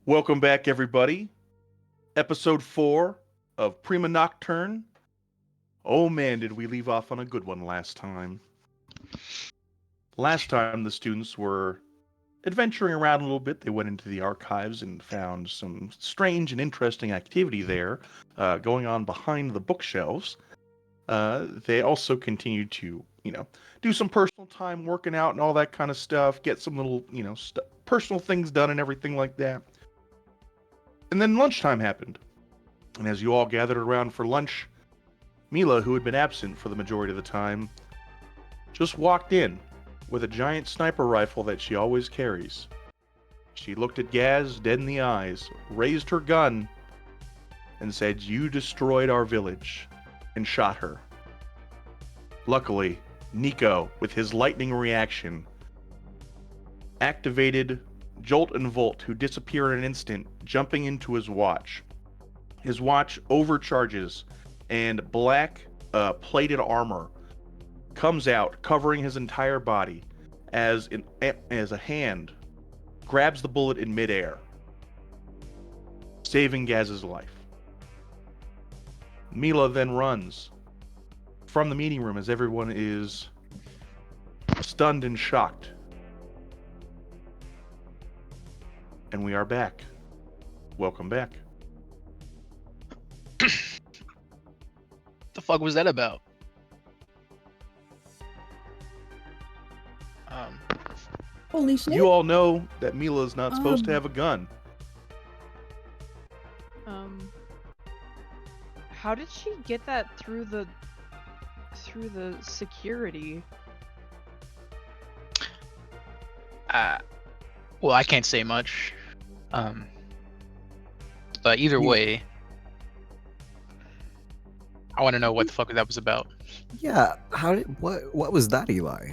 Welcome back, everybody. Episode 4 of Prima Nocturne. Oh man, did we leave off on a good one last time. Last time, the students were adventuring around a little bit. They went into the archives and found some strange and interesting activity there going on behind the bookshelves. They also continue to, do some personal time working out and all that kind of stuff, get some little, personal things done and everything like that. And then lunchtime happened. And as you all gathered around for lunch, Mila, who had been absent for the majority of the time, just walked in with a giant sniper rifle that she always carries. She looked at Gaz dead in the eyes, raised her gun, and said, "You destroyed our village," and shot her. Luckily, Nico, with his lightning reaction, activated Jolt and Volt, who disappear in an instant, jumping into his watch. His watch overcharges, and black plated armor comes out, covering his entire body, as a hand grabs the bullet in midair, saving Gaz's life. Mila then runs from the meeting room as everyone is stunned and shocked. And we are back. Welcome back. The fuck was that about? Holy shit. You all know that Mila's not supposed to have a gun. How did she get that through the security? Well, I can't say much. But either way, I want to know what the fuck that was about. Yeah, what was that, Eli?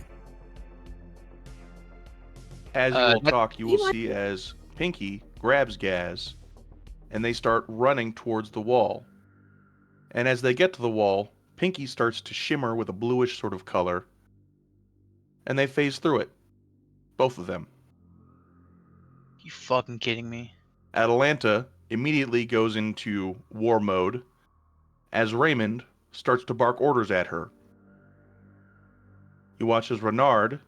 As you will talk, you will Eli- see as Pinky grabs Gaz, and they start running towards the wall. And as they get to the wall, Pinky starts to shimmer with a bluish sort of color, and they phase through it. Both of them. You fucking kidding me? Atalanta immediately goes into war mode as Raymond starts to bark orders at her. You watch as Renard,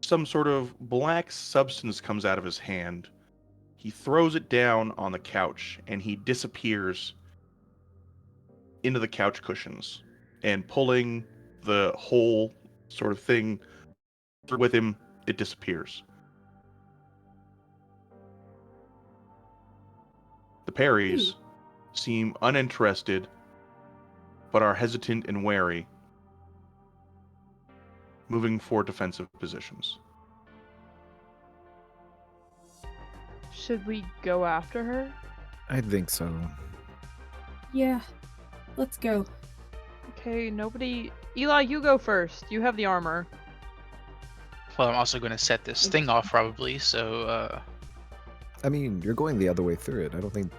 some sort of black substance comes out of his hand. He throws it down on the couch and he disappears into the couch cushions, and pulling the whole sort of thing with him, it disappears. The Perrys seem uninterested, but are hesitant and wary, moving for defensive positions. Should we go after her? I think so. Yeah, let's go. Okay, nobody. Eli, you go first. You have the armor. Well, I'm also going to set this thing off probably, so I mean, you're going the other way through it. I don't think.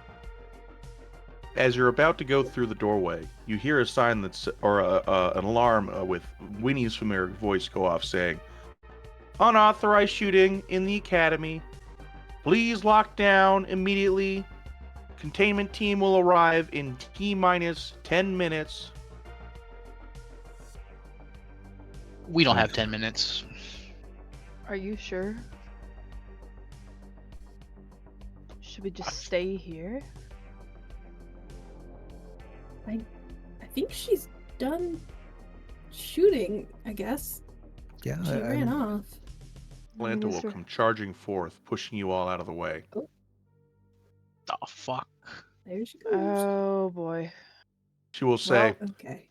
As you're about to go through the doorway, you hear a sign an alarm with Winnie's familiar voice go off saying, "Unauthorized shooting in the academy. Please lock down immediately. Containment team will arrive in T-minus 10 minutes. we don't have 10 minutes. Are you sure? Should we just stay here? I think she's done shooting, I guess. Yeah, She ran off. Atlanta will come charging forth, pushing you all out of the way. Oh, fuck. There she goes. Oh boy. She will say, Okay.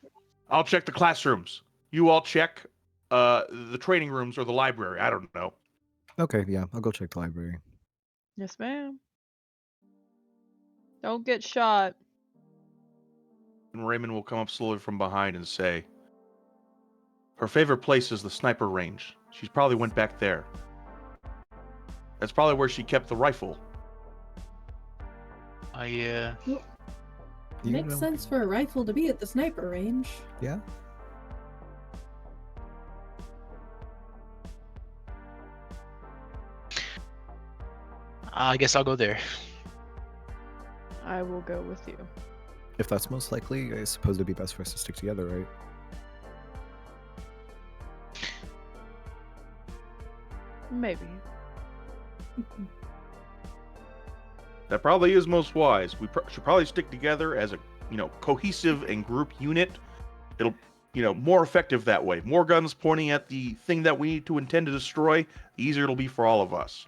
"I'll check the classrooms. You all check the training rooms or the library. I don't know." Okay, yeah, I'll go check the library. Yes, ma'am. Don't get shot. And Raymond will come up slowly from behind and say, "Her favorite place is the sniper range. She probably went back there. That's probably where she kept the rifle." Yeah. You Makes know- sense for a rifle to be at the sniper range. Yeah. I guess I'll go there. I will go with you. If that's most likely, I suppose it'd be best for us to stick together, right? Maybe. That probably is most wise. We should probably stick together as a cohesive and group unit, it'll more effective that way. More guns pointing at the thing that we need to intend to destroy, the easier it'll be for all of us.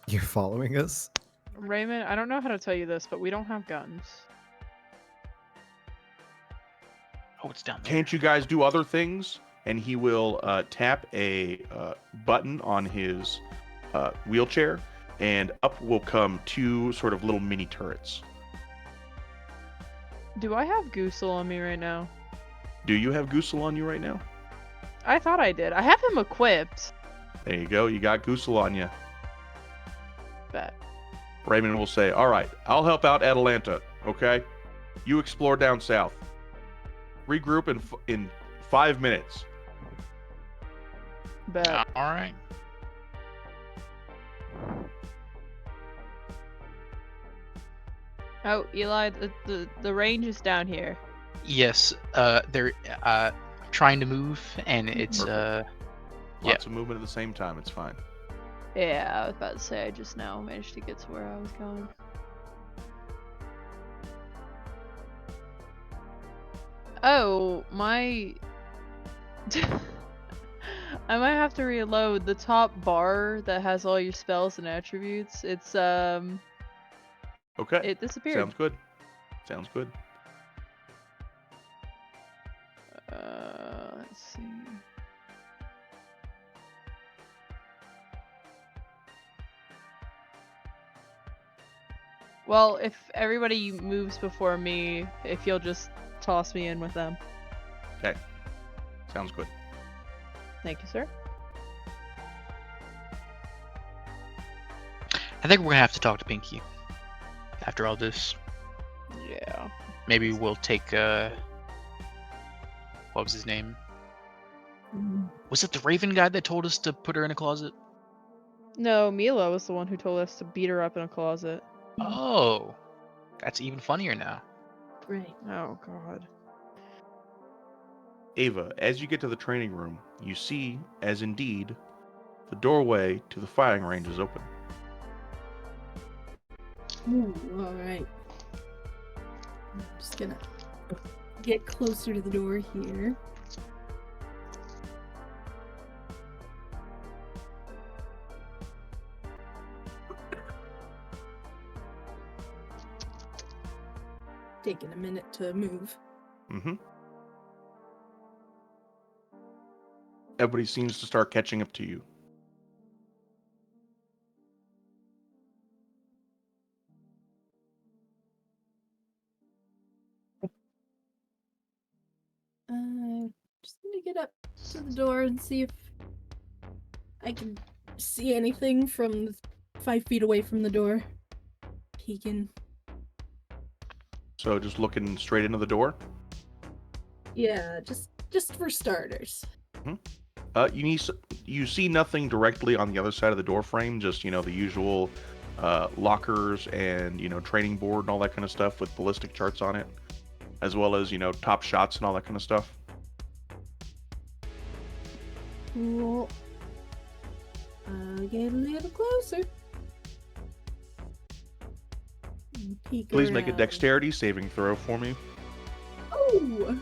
You're following us? Raymond, I don't know how to tell you this, but we don't have guns. Oh, it's down there. Can't you guys do other things? And he will tap a button on his wheelchair, and up will come 2 sort of little mini turrets. Do I have Goosel on me right now? Do you have Goosel on you right now? I thought I did. I have him equipped. There you go. You got Goosel on you. Bet. Raymond will say, all right, I'll help out Atalanta, okay? You explore down south. Regroup in 5 minutes. Bet. All right. Oh, Eli, the range is down here. Yes. They're trying to move, and it's Lots of movement at the same time. It's fine. Yeah, I was about to say I just now managed to get to where I was going. Oh, my... I might have to reload the top bar that has all your spells and attributes. It's, Okay. it disappeared. Sounds good. Sounds good. Let's see. Well, if everybody moves before me, if you'll just toss me in with them. Okay. Sounds good. Thank you, sir. I think we're gonna have to talk to Pinky after all this. Yeah. Maybe we'll take what was his name? Was it the Raven guy that told us to put her in a closet? No, Mila was the one who told us to beat her up in a closet. Oh, that's even funnier now. Right. Oh, God. Ava, as you get to the training room, you see, as indeed, the doorway to the firing range is open. Ooh, alright. I'm just gonna get closer to the door here. Taking a minute to move. Mm-hmm. Everybody seems to start catching up to you. Just gonna get up to the door and see if I can see anything from 5 feet away from the door. Peeking. So just looking straight into the door. Yeah, just for starters. You see nothing directly on the other side of the door frame. Just the usual lockers and training board and all that kind of stuff with ballistic charts on it, as well as top shots and all that kind of stuff. Cool. I'll get a little closer. Peek Please make a around. dexterity saving throw for me. Oh!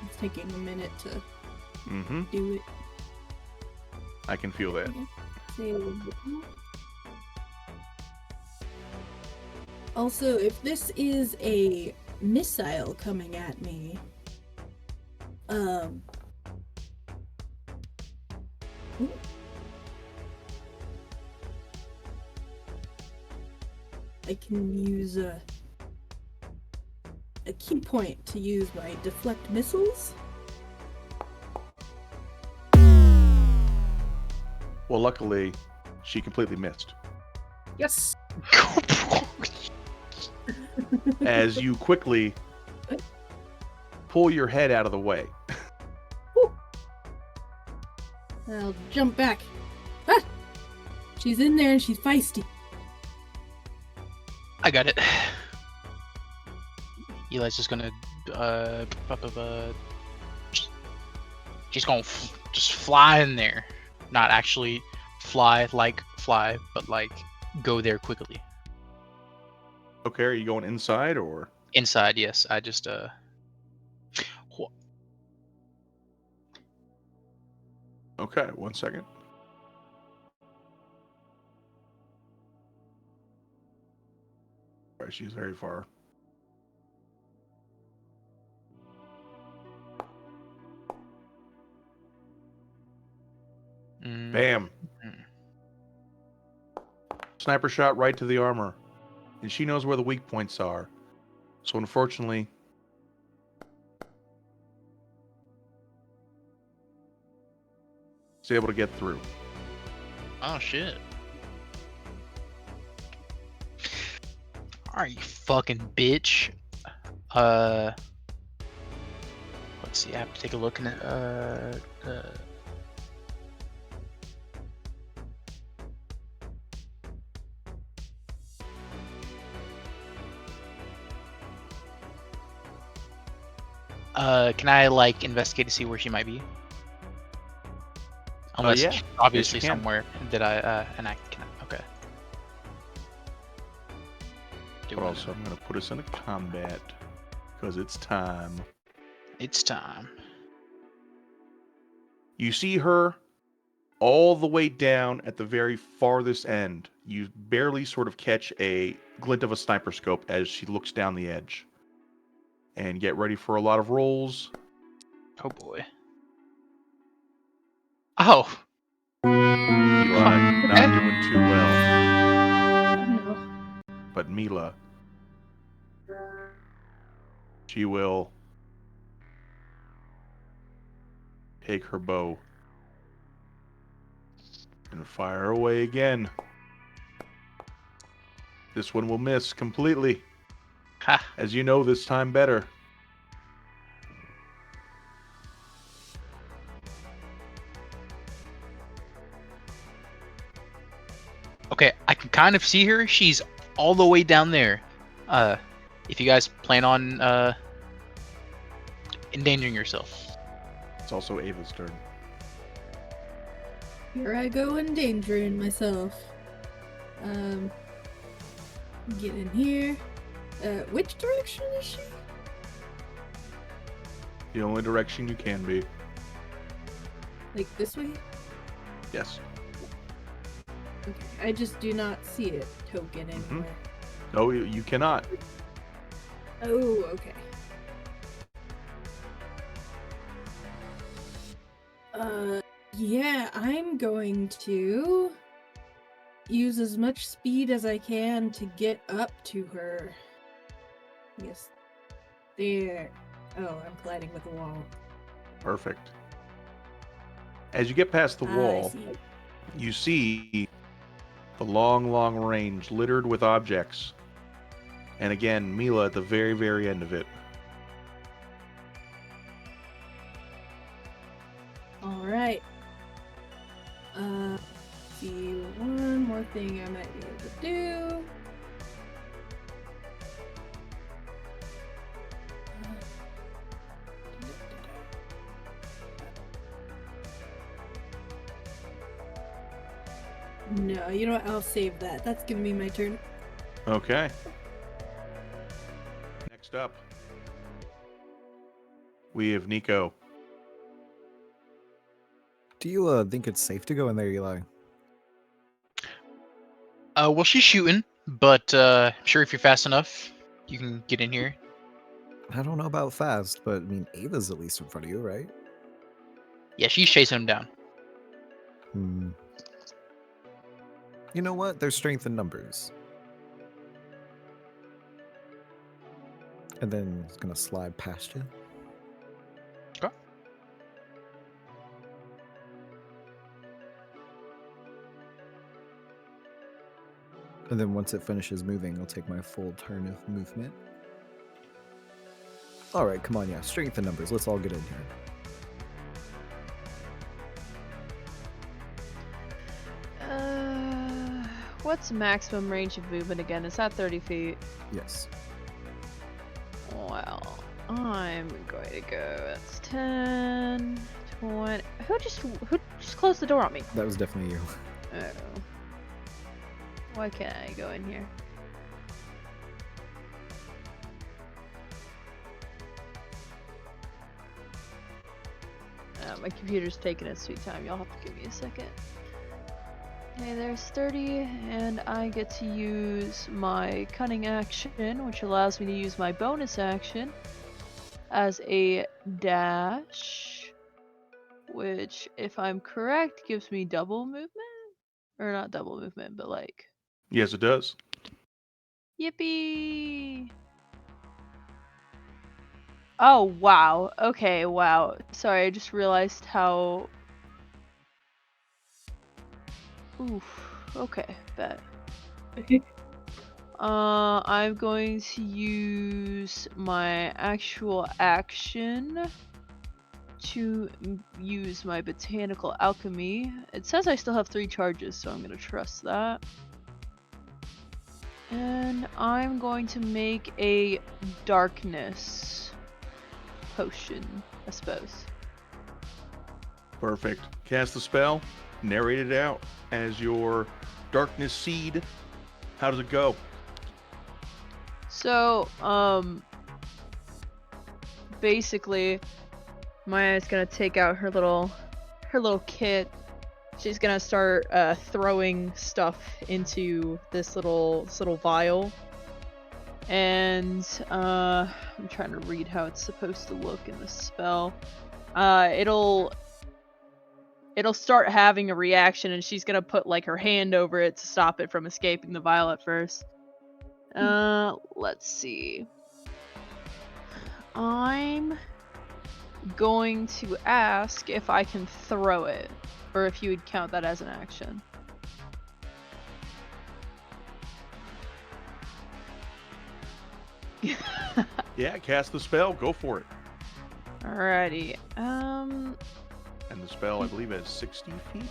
It's taking a minute to Mm-hmm. do it. I can feel that. Also, if this is a missile coming at me, ooh. I can use a key point to use my deflect missiles. Well, luckily, she completely missed. Yes. As you quickly pull your head out of the way. I'll jump back. Ah! She's in there and she's feisty. I got it. Eli's just gonna she's gonna just fly in there. Not actually fly, but like go there quickly. Okay, are you going inside or? Inside, yes. I just Okay, 1 second. Right, she's very far. Bam. Mm. Sniper shot right to the armor. And she knows where the weak points are. So unfortunately, she's able to get through. Oh shit. Alright, you fucking bitch. Let's see, I have to take a look in it. Can I like investigate to see where she might be? Unless yeah. she's obviously Yes, you can. somewhere that I enact. Okay. But also, I'm going to put us into combat. Because it's time. It's time. You see her all the way down at the very farthest end. You barely sort of catch a glint of a sniper scope as she looks down the edge. And get ready for a lot of rolls. Oh boy. Oh. Eli, not doing too well. No. But Mila, she will take her bow and fire away again. This one will miss completely. Ha. As you know this time better. Okay, I can kind of see her. She's all the way down there. If you guys plan on endangering yourself. It's also Ava's turn. Here I go endangering myself. Get in here. Which direction is she? The only direction you can be. Like this way? Yes. Okay. I just do not see it token anywhere. No, you cannot. Oh, okay. Yeah, I'm going to use as much speed as I can to get up to her. Yes. There. Oh, I'm colliding with the wall. Perfect. As you get past the I wall, see. you see the long, long range littered with objects. And again, Mila at the very, very end of it. Alright. See, one more thing I might be able to do. No, you know what? I'll save that. That's gonna be my turn. Okay. Next up, we have Nico. Do you think it's safe to go in there, Eli? Well, she's shooting, but I'm sure if you're fast enough, you can get in here. I don't know about fast, but I mean, Ava's at least in front of you, right? Yeah, she's chasing him down. Hmm. You know what? There's strength in numbers. And then it's gonna slide past you. Okay. And then once it finishes moving, I'll take my full turn of movement. Alright, come on, yeah. Strength in numbers. Let's all get in here. What's maximum range of movement again? Is that 30 feet? Yes. Well, I'm going to go. That's 10, 20. Who just just close the door on me. That was definitely you. Oh. Why can't I go in here? My computer's taking its sweet time. Y'all have to give me a second. Okay, there's 30, and I get to use my cunning action, which allows me to use my bonus action as a dash, which, if I'm correct, gives me double movement? Or not double movement, but like... Yes, it does. Yippee! Oh, wow. Okay, wow. Sorry, I just realized how... Oof. Okay, bet. I'm going to use my actual action to use my botanical alchemy. It says I still have 3 charges, so I'm gonna trust that. And I'm going to make a darkness potion, I suppose. Perfect. Cast the spell. Narrate it out as your darkness seed. How does it go? So, basically, Maya's gonna take out her little kit. She's gonna start throwing stuff into this little vial, and I'm trying to read how it's supposed to look in the spell. It'll start having a reaction, and she's gonna put like her hand over it to stop it from escaping the vial at first. Let's see. I'm going to ask if I can throw it, or if you would count that as an action. Yeah, cast the spell. Go for it. Alrighty. And the spell, I believe, has 60 feet.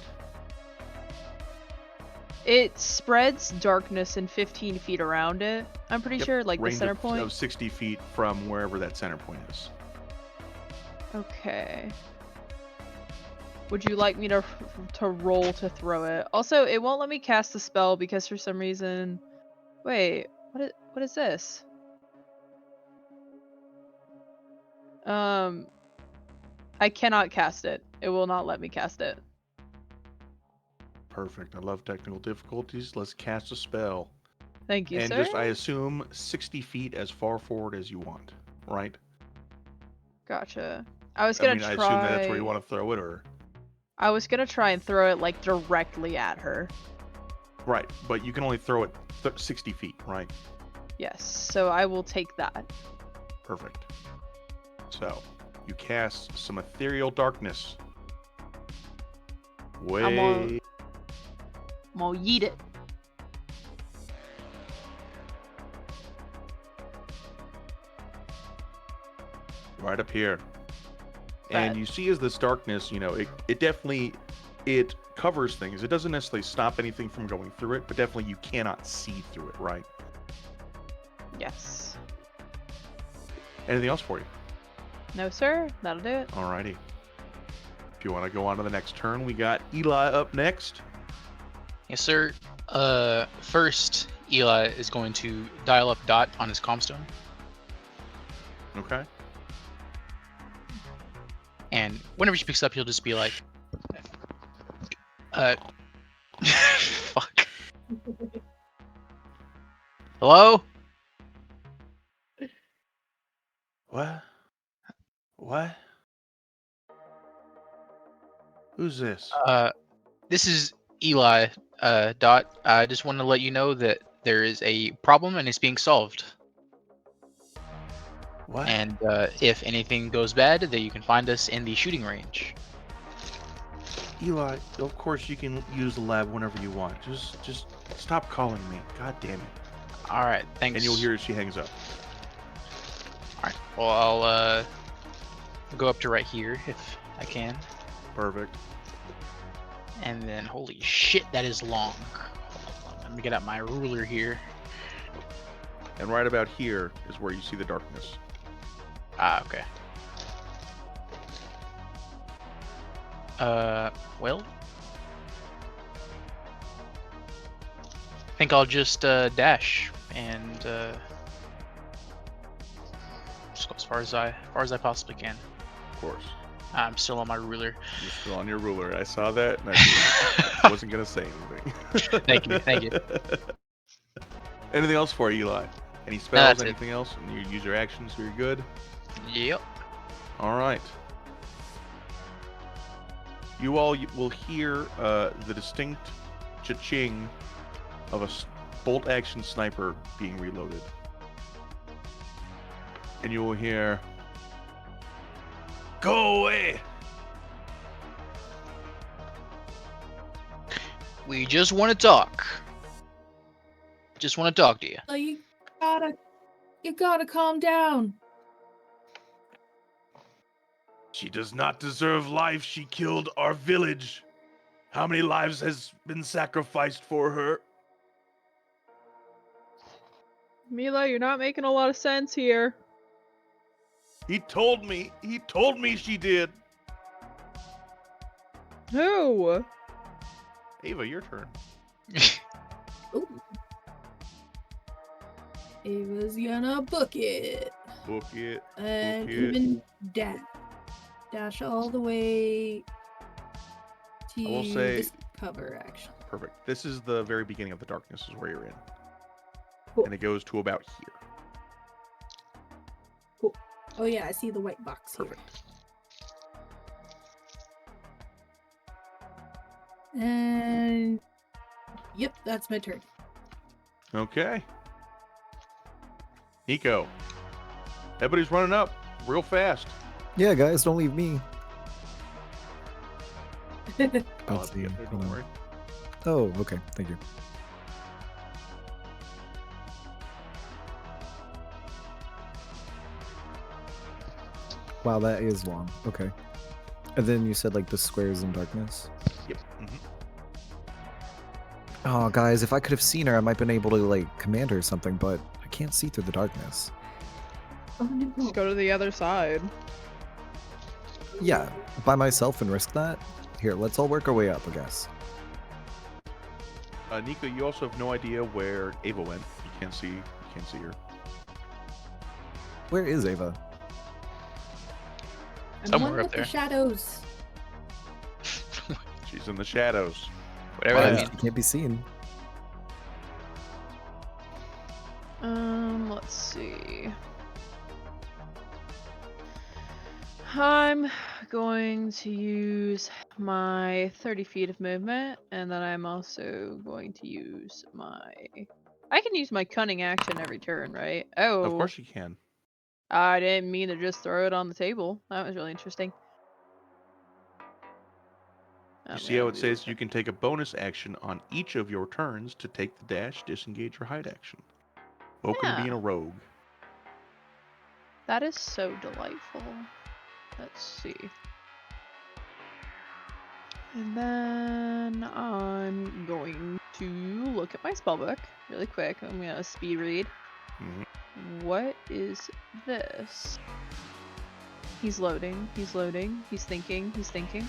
It spreads darkness in 15 feet around it. I'm pretty Yep, sure, like the range center of point. 60 feet from wherever that center point is. Okay. Would you like me to roll to throw it? Also, it won't let me cast the spell because for some reason... Wait, what is this? I cannot cast it. It will not let me cast it. Perfect. I love technical difficulties. Let's cast a spell. Thank you, And sir. just, I assume, 60 feet as far forward as you want, right? Gotcha. I was gonna I assume that's where you want to throw it, or... I was gonna try and throw it, like, directly at her. Right, but you can only throw it 60 feet, right? Yes, so I will take that. Perfect. So, you cast some ethereal darkness. I'm gonna yeet it. Right up here. Bad. And you see as this darkness, it definitely, it covers things. It doesn't necessarily stop anything from going through it, but definitely you cannot see through it, right? Yes. Anything else for you? No, sir. That'll do it. Alrighty. If you want to go on to the next turn, we got Eli up next. Yes, sir. First, Eli is going to dial up Dot on his comstone. Okay. And whenever she picks up, he'll just be like, fuck. Hello? What? What? Who's this? This is Eli, Dot. I just want to let you know that there is a problem and it's being solved. What? And if anything goes bad, then you can find us in the shooting range. Eli, of course you can use the lab whenever you want. Just stop calling me. God damn it. All right, thanks. And you'll hear as she hangs up. All right. Well, I'll go up to right here if I can. Perfect. And then, holy shit, that is long. Hold on, let me get out my ruler here. And right about here is where you see the darkness. Ah, okay. Well, I think I'll just dash and just go as far as I possibly can. Of course. I'm still on my ruler. You're still on your ruler. I saw that, and I wasn't gonna say anything. Thank you. Anything else for you, Eli? Any spells? That's it. Anything else? And you use your actions, so you're good. Yep. All right. You all will hear the distinct cha-ching of a bolt-action sniper being reloaded, and you will hear, "Go away!" We just want to talk. Just want to talk to you. Oh, you gotta calm down. She does not deserve life. She killed our village. How many lives has been sacrificed for her? Mila, you're not making a lot of sense here. He told me. He told me she did. Who? Ava, your turn. Ooh. Ava's gonna book it. Book it. And it. even dash all the way to I will say- this cover action. Perfect. This is the very beginning of the darkness, is where you're in. Cool. And it goes to about here. Oh yeah, I see the white box here. Perfect. And yep, that's my turn. Okay. Nico. Everybody's running up real fast. Yeah, guys, don't leave me. I'll I'll have to see. get there, Hold don't on. worry. Oh, okay. Thank you. Wow, that is long. Okay. And then you said like the squares in darkness. Yep. Oh, guys, if I could have seen her, I might have been able to like command her or something, but I can't see through the darkness. Oh no. Just go to the other side. Yeah, by myself and risk that? Here, let's all work our way up, I guess. Nico, you also have no idea where Ava went. You can't see her. Where is Ava? I'm Somewhere one up with there. the shadows. She's in the shadows. Whatever Why that is- means. She can't be seen. Let's see. I'm going to use my 30 feet of movement, and then I'm also going to use my... I can use my cunning action every turn, right? Oh, Of course you can. I didn't mean to just throw it on the table. That was really interesting. You see how it says you can take a bonus action on each of your turns to take the dash, disengage, or hide action. Welcome to being a rogue. That is so delightful. Let's see. And then I'm going to look at my spellbook really quick. I'm gonna speed read. What is this? He's loading. He's loading. He's thinking. He's thinking.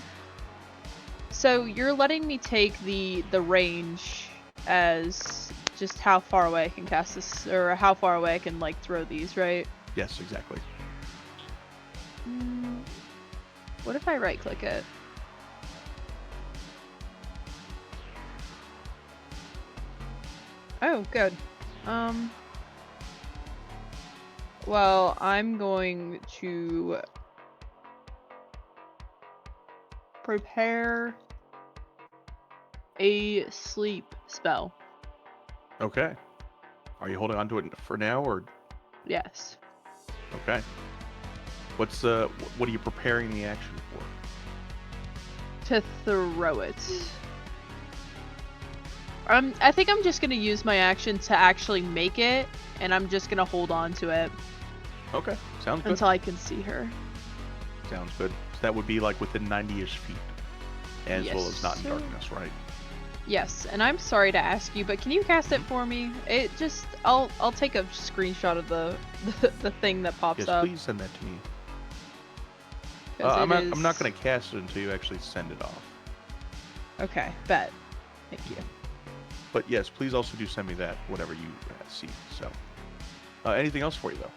So you're letting me take the range as just how far away I can cast this, or how far away I can like throw these, right? Yes, exactly. What if I right click it? Oh, good. Well, I'm going to prepare a sleep spell. Okay. Are you holding on to it for now, or Yes. okay? What are you preparing the action for? To throw it. I think I'm just gonna use my action to actually make it, and I'm just gonna hold on to it Okay, sounds good. until I can see her. Sounds good. So that would be like within 90-ish feet, as well as Yes, not in sir. darkness, right? Yes, and I'm sorry to ask you, but can you cast it for me? It just I'll take a screenshot of the thing that pops Yes, up. please send that to me. I'm not going to cast it until you actually send it off. Okay, bet. Thank you. But yes, please also do send me that, whatever you see. So, anything else for you, though?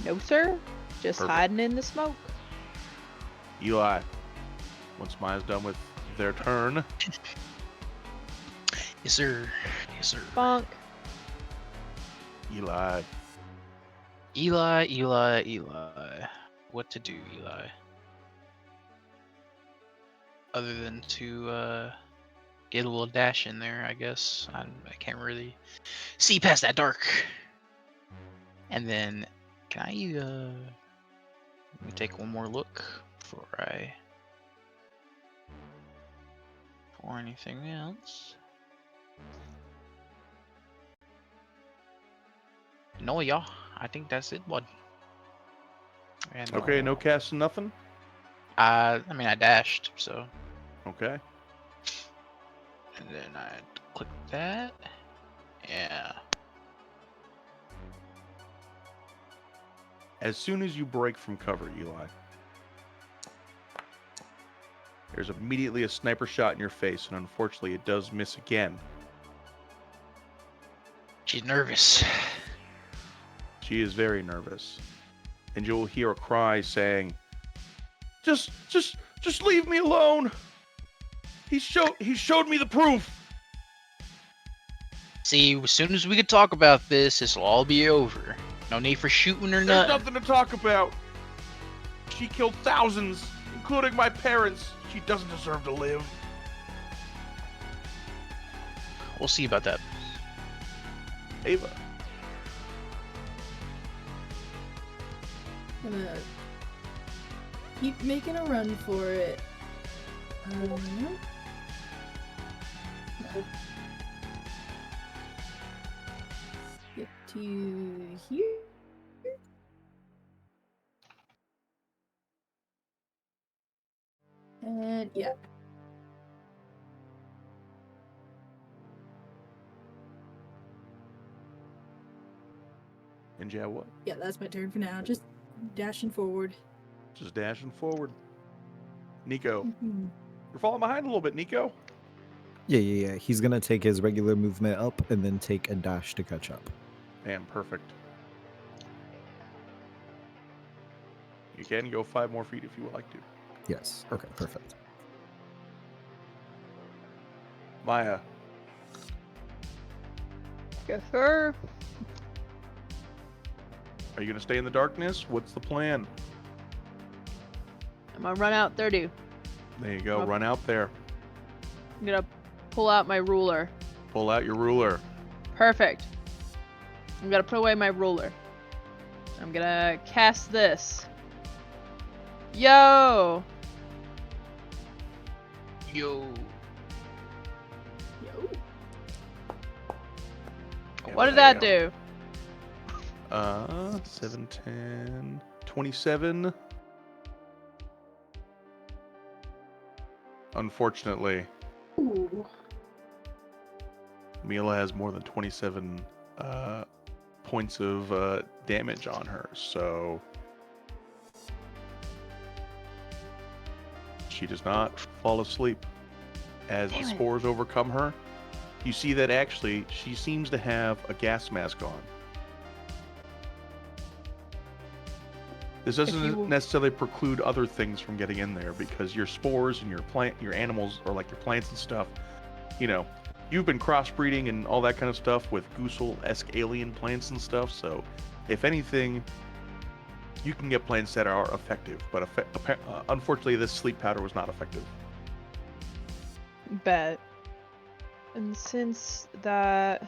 No, sir. Just Perfect. hiding in the smoke. Eli, once Maya's done with their turn, Yes, sir. Yes, sir. Bonk. Eli, Eli. What to do, Eli? Other than to get a little dash in there, I guess. I can't really see past that dark. And then, can I let me take one more look before anything else. No, yeah, I think that's it, bud. And, okay, no casting, nothing? I mean, I dashed, so. Okay. And then I click that. Yeah. As soon as you break from cover, Eli, there's immediately a sniper shot in your face, and unfortunately it does miss again. She's nervous. She is very nervous. And you'll hear a cry saying, Just leave me alone. He showed me the proof. See, as soon as we could talk about this will all be over. No need for shooting or There's nothing. nothing to talk about. She killed thousands, including my parents. She doesn't deserve to live. We'll see about that. Ava. Gonna keep making a run for it. Get to here. And yeah. And yeah, what? Yeah, that's my turn for now. Just dashing forward. Just dashing forward. Nico. Mhm. You're falling behind a little bit, Nico. Yeah. He's gonna take his regular movement up and then take a dash to catch up. Man, perfect. You can go 5 more feet if you would like to. Yes. Okay, perfect. Maya. Yes, sir. Are you going to stay in the darkness? What's the plan? I'm gonna run out 30. There you go. Up. Run out there. I'm gonna pull out my ruler. Pull out your ruler. Perfect. I'm gonna put away my ruler. I'm gonna cast this. Yo! Yo. Yo. What did that do? 7, 10, 27. Unfortunately, Ooh. Mila has more than 27 points of damage on her, so she does not fall asleep. As the Damn it. spores overcome her, you see that actually she seems to have a gas mask on. This doesn't necessarily preclude other things from getting in there, because your spores and your animals, or like your plants and stuff, you know, you've been crossbreeding and all that kind of stuff with Goosel-esque alien plants and stuff, so if anything, you can get plants that are effective, but unfortunately this sleep powder was not effective. Bet. And since that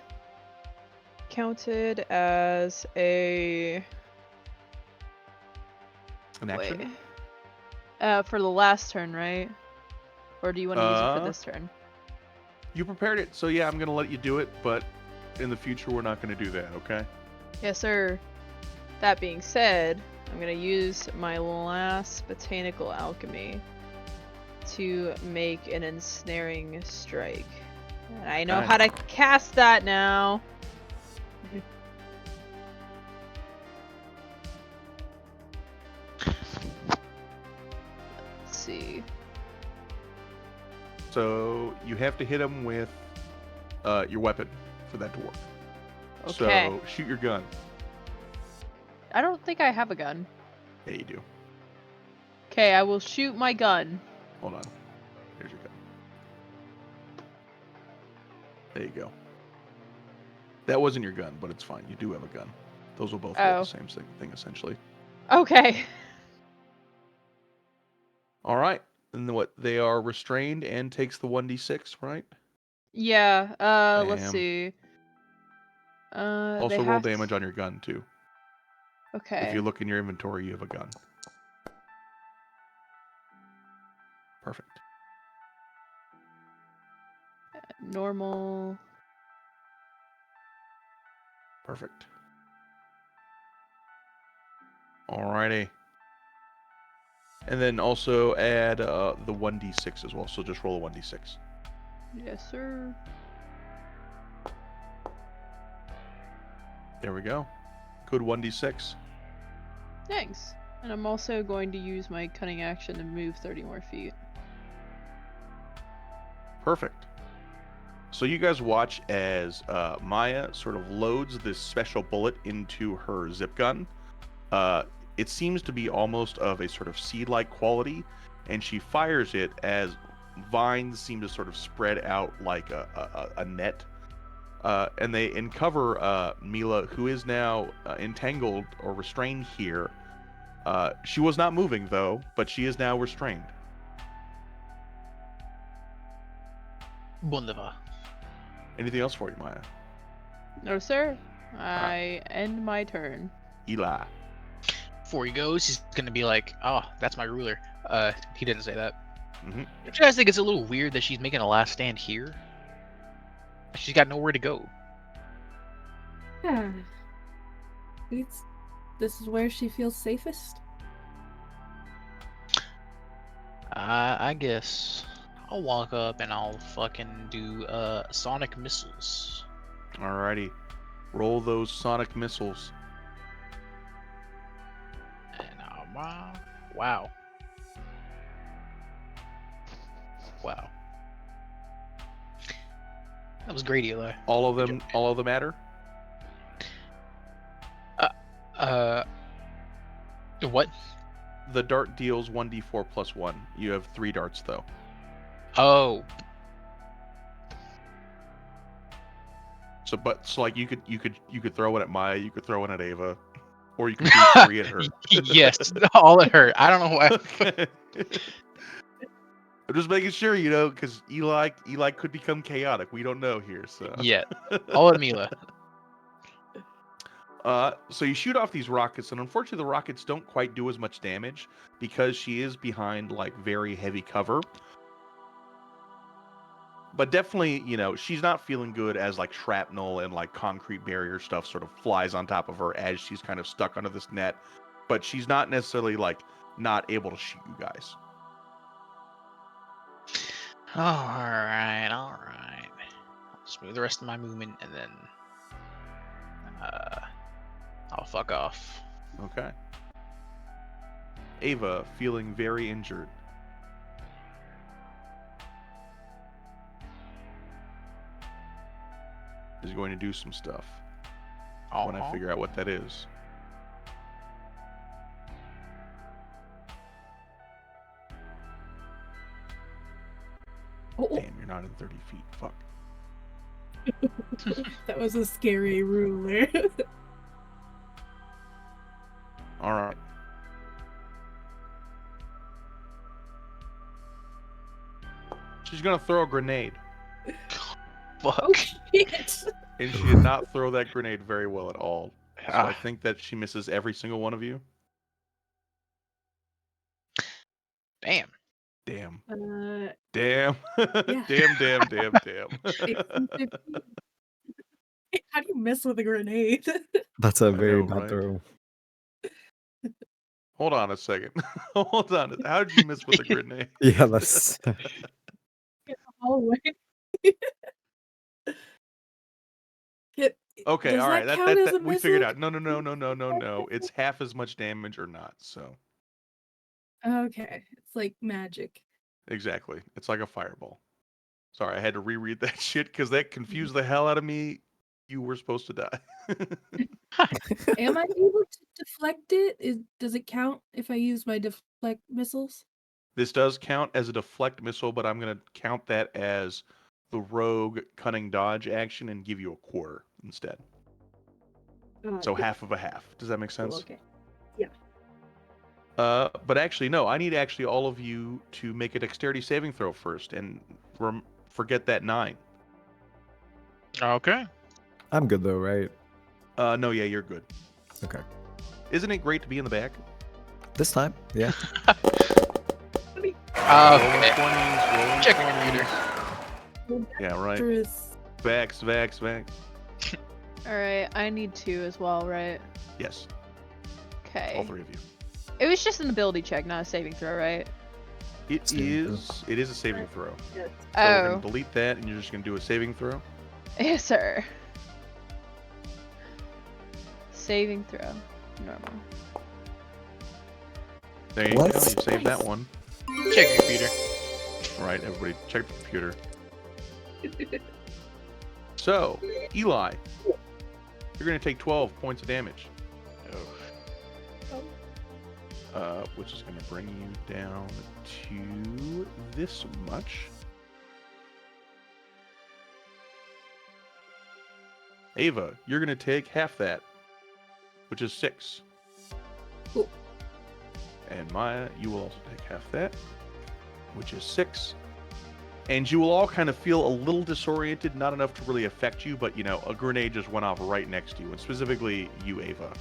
counted as an action? for the last turn, right? Or do you want to use it for this turn? You prepared it, so yeah, I'm gonna let you do it, but in the future we're not gonna do that, okay? Yes, sir. That being said, I'm gonna use my last botanical alchemy to make an ensnaring strike. And I know Nice. how to cast that now. see. So you have to hit him with your weapon for that to work. Okay. So shoot your gun. I don't think I have a gun. Yeah, you do. Okay, I will shoot my gun. Hold on. Here's your gun. There you go. That wasn't your gun, but it's fine. You do have a gun. Those will both roll Oh. the same thing, essentially. Okay. All right. And what? They are restrained and takes the 1d6, right? Yeah, let's Damn. see. They Also roll have damage on your gun, too. Okay. If you look in your inventory, you have a gun. Perfect. Normal. Perfect. Alrighty. And then also add the 1d6 as well. So just roll a 1d6. Yes, sir. There we go. Good 1d6. Thanks. And I'm also going to use my cunning action to move 30 more feet. Perfect. So you guys watch as Maya sort of loads this special bullet into her zip gun. It seems to be almost of a sort of seed-like quality, and she fires it as vines seem to sort of spread out like a net. And they uncover Mila, who is now entangled or restrained here. She was not moving, though, but she is now restrained. Wunderbar. Anything else for you, Maya? No, sir. I end my turn. Eli. Before he goes, he's gonna be like, "Oh, that's my ruler." He didn't say that. Mm-hmm. Don't you guys think it's a little weird that she's making a last stand here? She's got nowhere to go. Yeah. This is where she feels safest. I guess I'll walk up and I'll fucking do sonic missiles. Alrighty. Roll those sonic missiles. And wow. That was great, Eli. All of them matter? What? The dart deals 1d4 plus 1. You have 3 darts, though. Oh, So like you could throw it at Maya, you could throw it at Ava, or you could shoot 3 at her. yes, all at her. I don't know why. Okay. I'm just making sure, because Eli could become chaotic. We don't know here, so. Yeah, all at Mila. So you shoot off these rockets, and unfortunately, the rockets don't quite do as much damage because she is behind like very heavy cover. But definitely, she's not feeling good as like shrapnel and like concrete barrier stuff sort of flies on top of her as she's kind of stuck under this net. But she's not necessarily like not able to shoot you guys. All right. I'll just move the rest of my movement and then I'll fuck off. Okay. Ava, feeling very injured. Is going to do some stuff when I figure out what that is. Oh, Damn, you're not in 30 feet. Fuck. that was a scary ruler. All right. She's gonna throw a grenade, Fuck. Shit. and she did not throw that grenade very well at all. So I think that she misses every single one of you. Damn. Damn. Yeah. Damn. Damn. 18, 15. How do you miss with a grenade? That's a very know, bad right? throw. Hold on a second. Hold on. How did you miss with a grenade? Yeah, that's In the hallway. Okay, Does all right. that count as a We figured missile? out. No. It's half as much damage or not. So Okay, it's like magic. Exactly. It's like a fireball. Sorry, I had to reread that shit because that confused the hell out of me. You were supposed to die. Am I able to deflect it? Does it count if I use my deflect missiles? This does count as a deflect missile, but I'm going to count that as the rogue cunning dodge action and give you a quarter instead. So Yeah. half of a half. Does that make Cool, sense? okay. Yeah. But actually, no. I need actually all of you to make a dexterity saving throw first, and forget that 9. Okay. I'm good though, right? No, yeah, you're good. Okay. Isn't it great to be in the back? This time, yeah. Okay. Rolling 20s, rolling Check 20s. computer. Yeah, right. Dexterous. Vax. Alright, I need 2 as well, right? Yes, all Okay. 3 of you. It was just an ability check, not a saving throw, right? It Saving is a saving throw. Yes. So we're Oh. going to delete that, and you're just going to do a saving throw. Yes, sir. Saving throw. Normal. There you What? go. You saved that Nice. one. Check your computer. All right, everybody, check the computer. So, Eli, you're going to take 12 points of damage, which is going to bring you down to this much. Ava, you're going to take half that, which is 6. Cool. And Maya, you will also take half that, which is 6. And you will all kind of feel a little disoriented, not enough to really affect you, but, you know, a grenade just went off right next to you, and specifically you, Ava.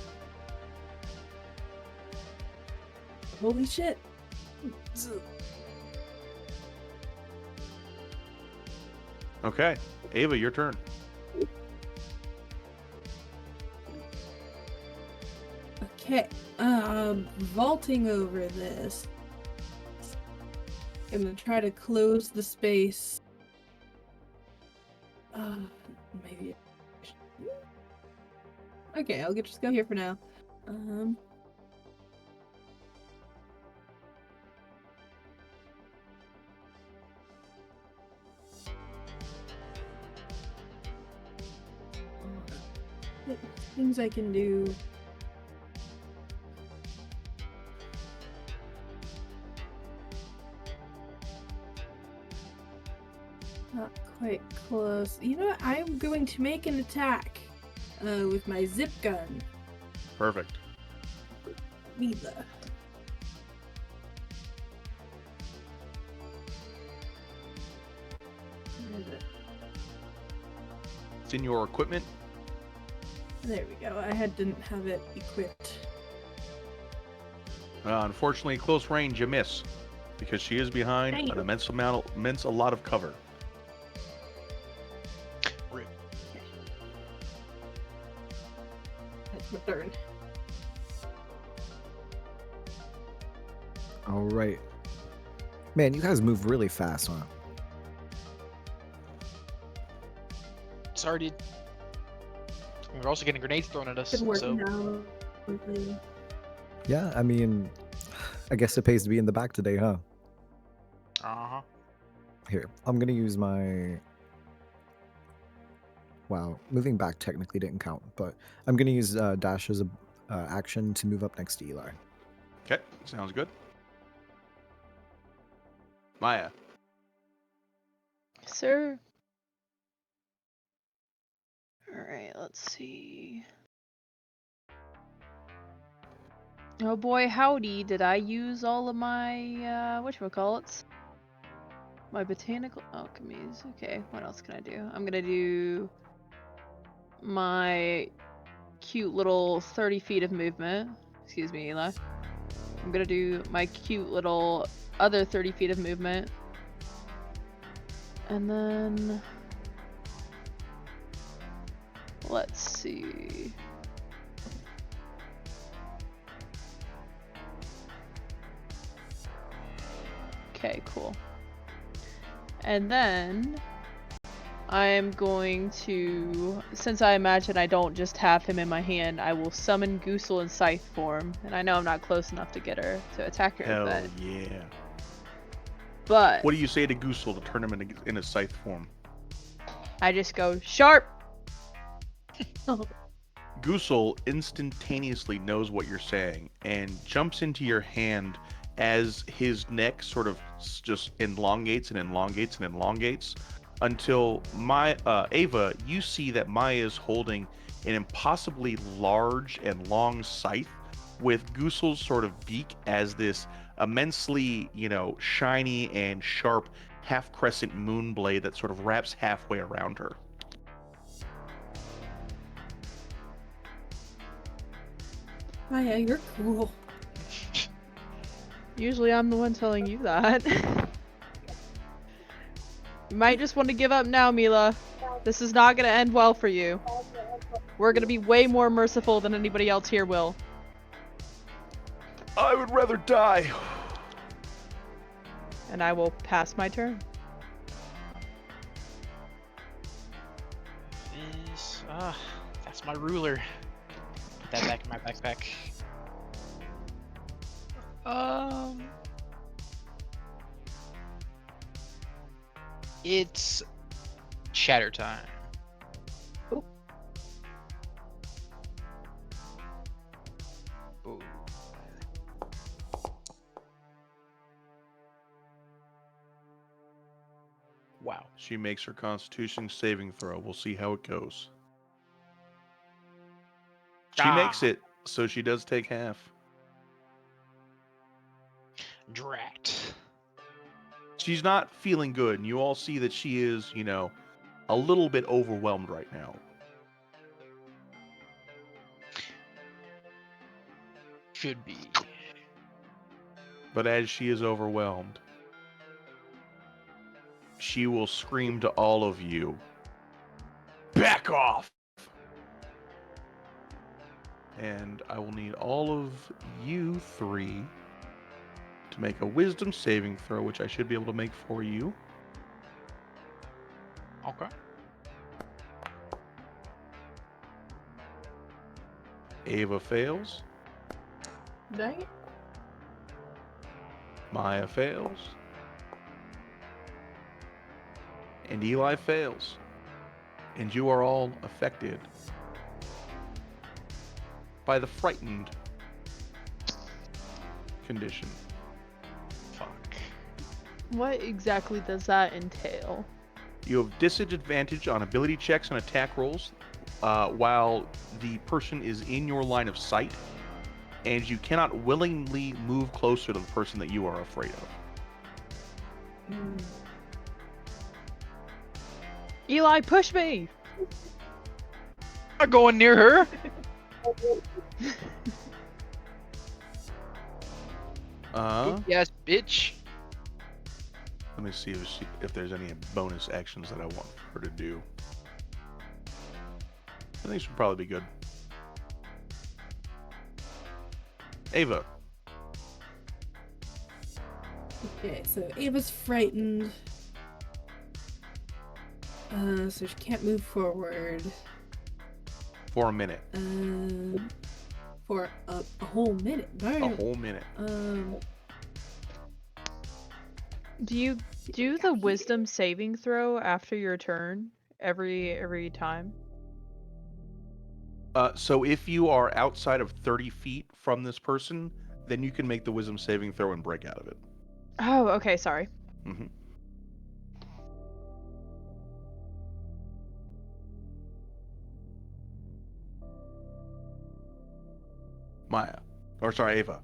Holy shit. Okay, Ava, your turn. Okay. Vaulting over this. I'm gonna try to close the space. Maybe. Okay, I'll just go here for now. Things I can do. Not quite close. You know what? I'm going to make an attack with my zip gun. Perfect. Mila. It's in your equipment. There we go. didn't have it equipped. Unfortunately, close range, you miss. Because she is behind Dang. an immense a lot of cover. That's my turn. All right. Man, you guys move really fast, huh? Sorry, dude. We're also getting grenades thrown at us, Been so working out lately. Yeah, I mean, I guess it pays to be in the back today, huh? uh-huh. Here, I'm gonna use my... Wow, moving back technically didn't count, but I'm gonna use dash as a action to move up next to Eli. Okay, sounds good. Maya. Sir. Alright, let's see. Oh boy, howdy, did I use all of my, whatchamacallits? My botanical alchemies. Okay, what else can I do? I'm gonna do my cute little 30 feet of movement. Excuse me, Eli. I'm gonna do my cute little other 30 feet of movement. And then... let's see... Okay, cool. And then I am going to, since I imagine I don't just have him in my hand, I will summon Goosel in scythe form, and I know I'm not close enough to get her to attack her, Hell yeah. but What do you say to Goosel to turn him in a scythe form? I just go sharp. Goosel instantaneously knows what you're saying and jumps into your hand as his neck sort of just elongates and elongates and elongates until Ava, you see that Maya is holding an impossibly large and long scythe with Goosel's sort of beak as this immensely, shiny and sharp half crescent moon blade that sort of wraps halfway around her. Maya, you're cool. Usually I'm the one telling you that. You might just want to give up now, Mila. This is not gonna end well for you. We're gonna be way more merciful than anybody else here will. I would rather die. And I will pass my turn. That's my ruler. Put that back in my backpack. It's shatter time. Oh. Ooh. Wow. She makes her Constitution saving throw. We'll see how it goes. She makes it, so she does take half. Drat. She's not feeling good, and you all see that she is, a little bit overwhelmed right now. Should be. But as she is overwhelmed, she will scream to all of you, "Back off!" And I will need all of you three to make a wisdom saving throw, which I should be able to make for you. Okay. Ava fails. Dang it. Maya fails. And Eli fails. And you are all affected by the frightened condition. Fuck. What exactly does that entail? You have disadvantage on ability checks and attack rolls while the person is in your line of sight, and you cannot willingly move closer to the person that you are afraid of. Eli, push me! I'm going near her. Yes, bitch. Let me see if there's any bonus actions that I want her to do. I think she'll probably be good. Ava. Okay, so Ava's frightened. So she can't move forward. For a minute. For a whole minute. Darn. A whole minute. Do you do the wisdom saving throw after your turn every time? So if you are outside of 30 feet from this person, then you can make the wisdom saving throw and break out of it. Oh, okay, sorry. Mm-hmm. Maya. Or sorry, Ava.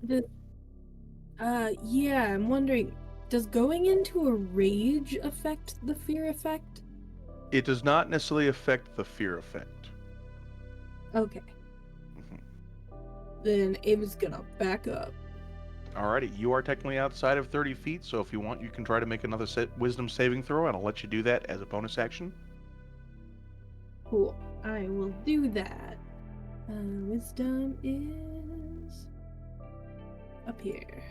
Yeah, I'm wondering, does going into a rage affect the fear effect? It does not necessarily affect the fear effect. Okay. Mhm. Then Ava's gonna back up. Alrighty, you are technically outside of 30 feet, so if you want, you can try to make another wisdom saving throw, and I'll let you do that as a bonus action. Cool. I will do that. Wisdom is up here.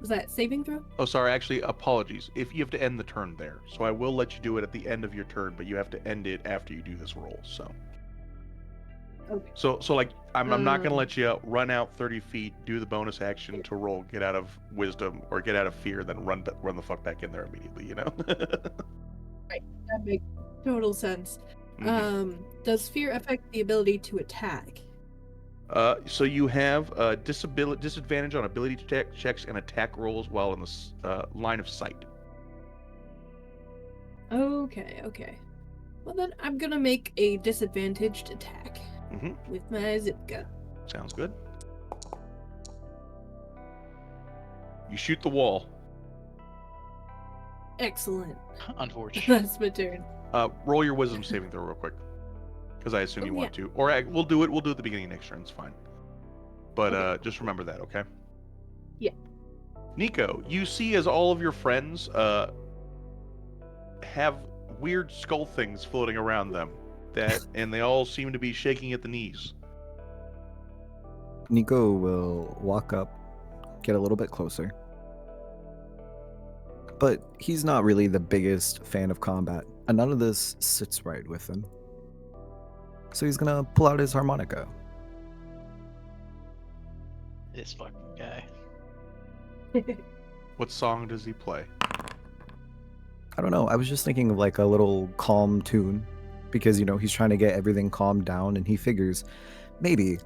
Was that saving throw? Oh, sorry. Actually, apologies. If you have to end the turn there, so I will let you do it at the end of your turn, but you have to end it after you do this roll. So. Okay. So like, I'm not gonna Um. let you run out 30 feet, do the bonus action to roll, get out of wisdom or get out of fear, then run the fuck back in there immediately. You know. That makes total sense. Mhm. Does fear affect the ability to attack? So you have disadvantage on ability checks and attack rolls while in the line of sight. Okay. Well then, I'm gonna make a disadvantaged attack Mhm. with my zip gun. Sounds good. You shoot the wall. Excellent. Unfortunate. That's my turn. Roll your wisdom saving throw real quick, because I assume Oh, you yeah. want to. Or we'll do it. We'll do it at the beginning of next turn. It's fine. But Okay, just cool. remember that, okay? Yeah. Nico, you see as all of your friends have weird skull things floating around them, and they all seem to be shaking at the knees. Nico will walk up, get a little bit closer. But he's not really the biggest fan of combat, and none of this sits right with him. So he's gonna pull out his harmonica. This fucking guy. What song does he play? I don't know, I was just thinking of like a little calm tune, because, he's trying to get everything calmed down, and he figures maybe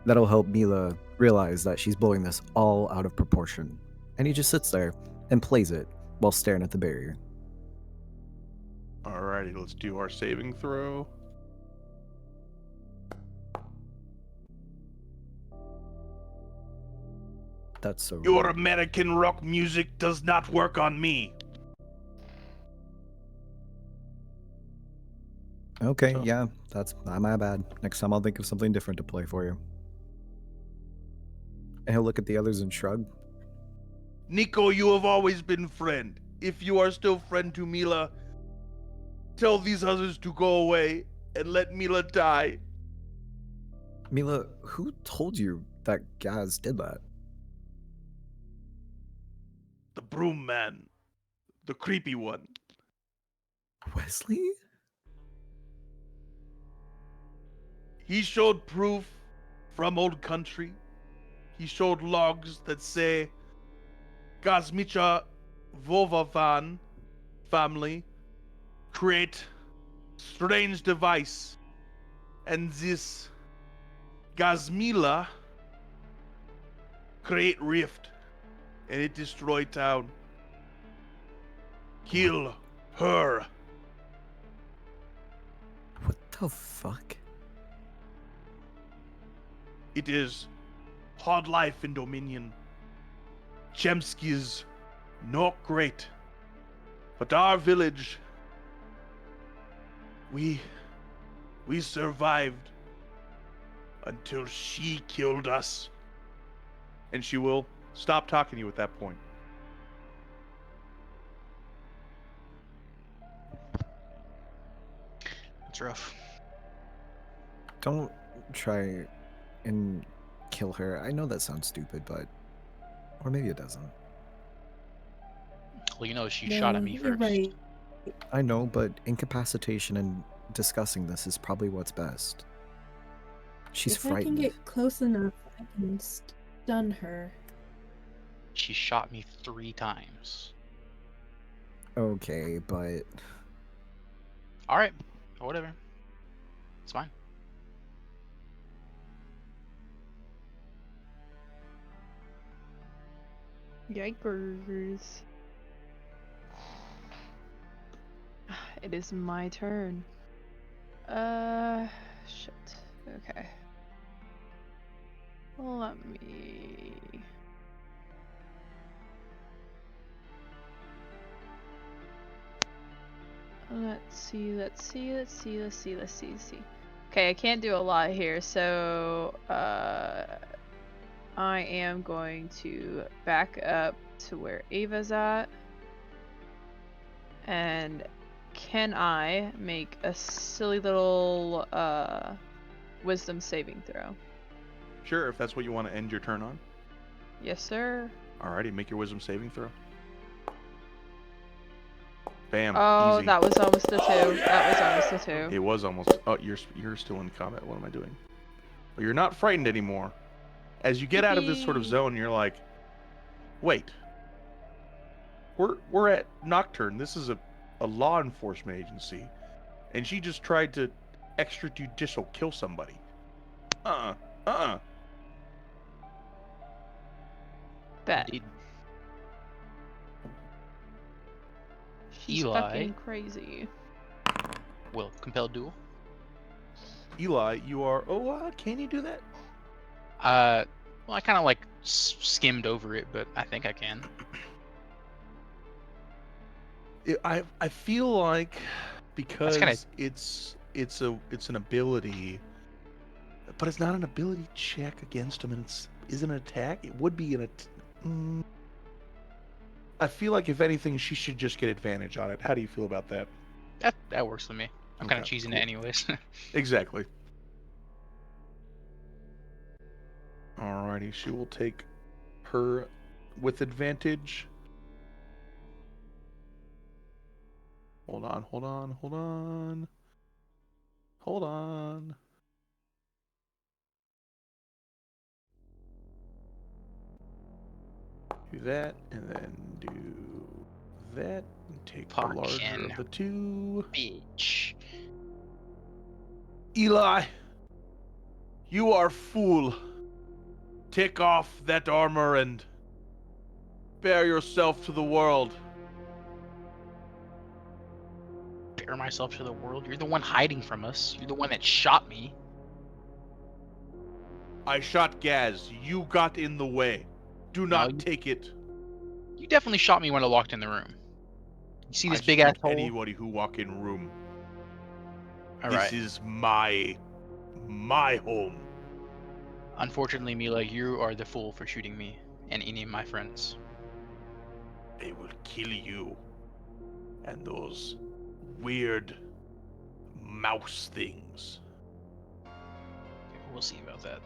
that'll help Mila realize that she's blowing this all out of proportion. And he just sits there and plays it while staring at the barrier. Alrighty, let's do our saving throw. That's so Your rude. American rock music does not work on me. Okay, So- yeah, that's not my bad. Next time I'll think of something different to play for you. And he'll look at the others and shrug. Nico, you have always been friend. If you are still friend to Mila, tell these others to go away and let Mila die. Mila, who told you that Gaz did that? The broom man. The creepy one. Wesley? He showed proof from old country. He showed logs that say Gazmicha Vovavan family create strange device, and this Gazmila create rift, and it destroy town. Kill her. What the fuck? It is hard life in Dominion. Chemsky's not great, but our village, we survived until she killed us. And she will stop talking to you at that point. That's rough. Don't try and kill her. I know that sounds stupid, but... Or maybe it doesn't. Well, she shot at me You're first. right. I know, but incapacitation and discussing this is probably what's best. She's If I frightened. can get close enough, I can stun her. She shot me 3 times. Okay, but... Alright. Whatever. It's fine. Yikers. It is my turn. Shit. Okay. Let me... Let's see. Okay, I can't do a lot here, so I am going to back up to where Ava's at. And can I make a silly little wisdom saving throw? Sure, if that's what you want to end your turn on. Yes, sir. Alrighty, make your wisdom saving throw. Bam. Oh, Easy. that was almost a 2. That was almost a 2. It was almost. Oh, you're still in combat. What am I doing? Well, you're not frightened anymore. As you get out of this sort of Yippee. zone, you're like, wait. We're at Nocturne. This is a law enforcement agency, and she just tried to extrajudicial kill somebody. Bet. Indeed. She's Eli. fucking crazy. Will compel duel. Eli, you are. Oh, can you do that? Well, I kind of like skimmed over it, but I think I can. I feel like because kinda- it's an ability, but it's not an ability check against him, and it's isn't an attack. It would be I feel like if anything, she should just get advantage on it. How do you feel about that? That works for me. I'm kind of Okay, cheesing cool. it anyways. Exactly. Alrighty, she will take her with advantage. Hold on. Do that, and then do that, and take the larger Fucking of the two. bitch. Eli, you are fool. Take off that armor and bear yourself to the world. Bare myself to the world. You're the one hiding from us. You're the one that shot me. I shot Gaz. You got in the way. Do No, not take it. You definitely shot me when I walked in the room. You see this I big shoot ass hole? anybody who walk in room. All This right. is my home. Unfortunately, Mila, you are the fool for shooting me and any of my friends. They will kill you. And those weird mouse things. We'll see about that.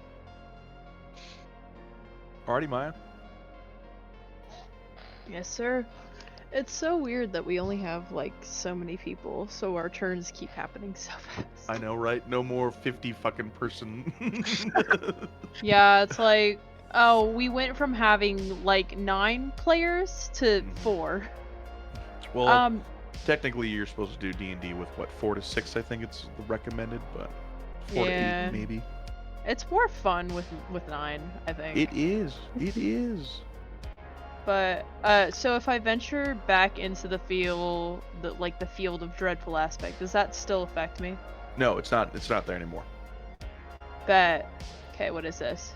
Alrighty, Maya. Yes, sir. It's so weird that we only have like so many people, so our turns keep happening so fast. I know, right? No more 50 fucking person. Yeah, it's like, oh, we went from having like 9 players to 4. Well, technically you're supposed to do D&D with what, 4 to 6? I think it's the recommended, but 4 to 8 maybe. It's more fun with 9, I think. It is. But so if I venture back into the field, the field of dreadful aspect, does that still affect me? No, it's not. It's not there anymore. Bet. Okay, what is this?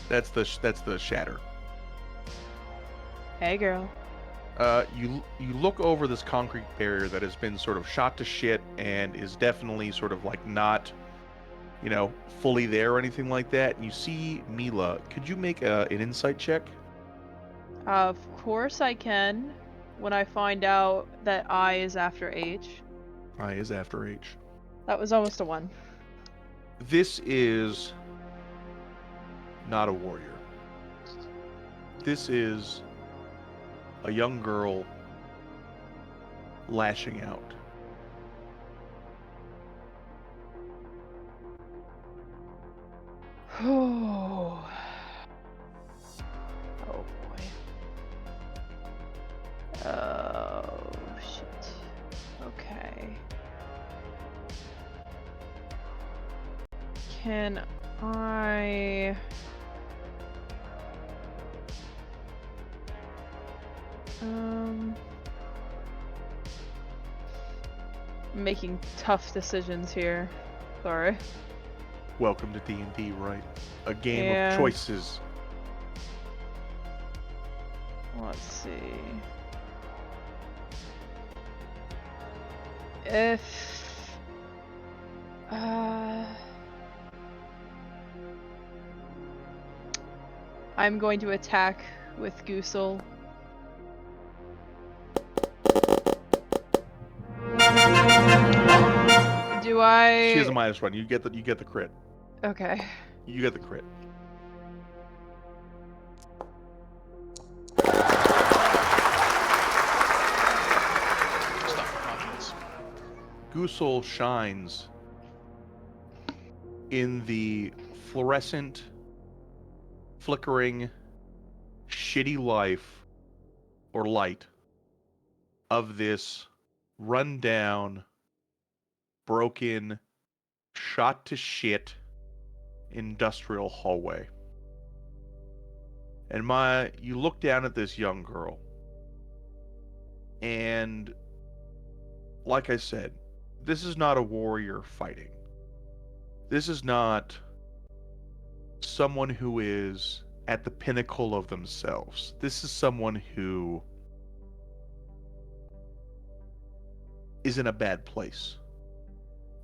That's the shatter. Hey, girl. You look over this concrete barrier that has been sort of shot to shit and is definitely sort of like not, fully there or anything like that. And you see Mila. Could you make an insight check? Of course I can. When I find out that I is after H. I is after H. That was almost a 1. This is not a warrior. This is a young girl lashing out. Oh boy. Oh shit. Okay. Can I... making tough decisions here. Sorry. Welcome to D&D, right? A game Yeah. of choices. Let's see. If... I'm going to attack with Goosel. Do I... She has a -1. You get the crit. Okay. You get the crit. Goosel shines in the fluorescent, flickering, shitty life or light of this rundown, broken, shot to shit industrial hallway. And you look down at this young girl, and like I said, this is not a warrior fighting. This is not someone who is at the pinnacle of themselves. This is someone who is in a bad place.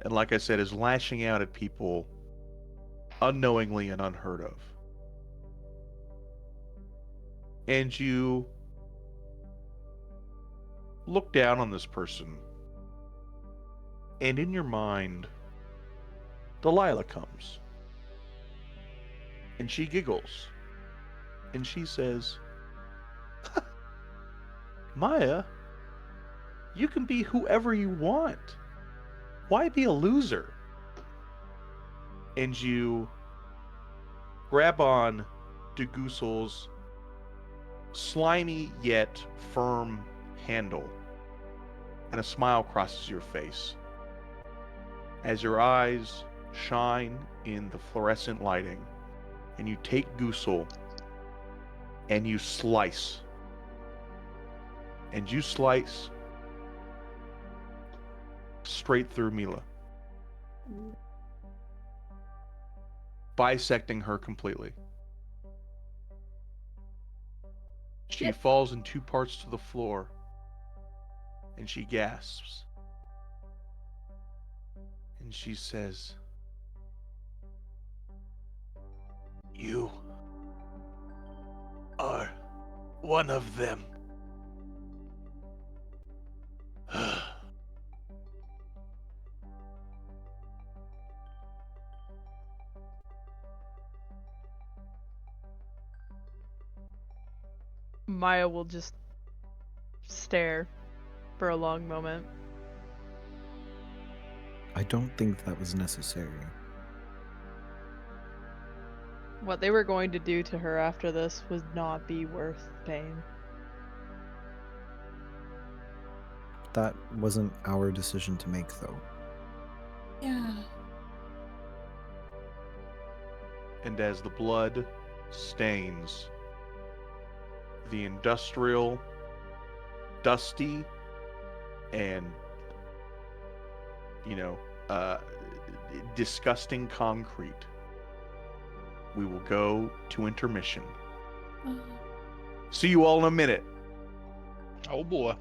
And like I said, is lashing out at people unknowingly and unheard of. And you look down on this person, and in your mind, Delilah comes. And she giggles. And she says, Maya, you can be whoever you want. Why be a loser? And you grab on to Goosel's slimy yet firm handle, and a smile crosses your face as your eyes shine in the fluorescent lighting, and you take Goosel and you slice. And you slice straight through Mila, bisecting her completely. She falls in two parts to the floor, and she gasps. And she says, "You are one of them." Maya will just stare for a long moment. I don't think that was necessary. What they were going to do to her after this would not be worth the pain. That wasn't our decision to make, though. Yeah. And as the blood stains the industrial, dusty, and, disgusting concrete, we will go to intermission. See you all in a minute. Oh boy.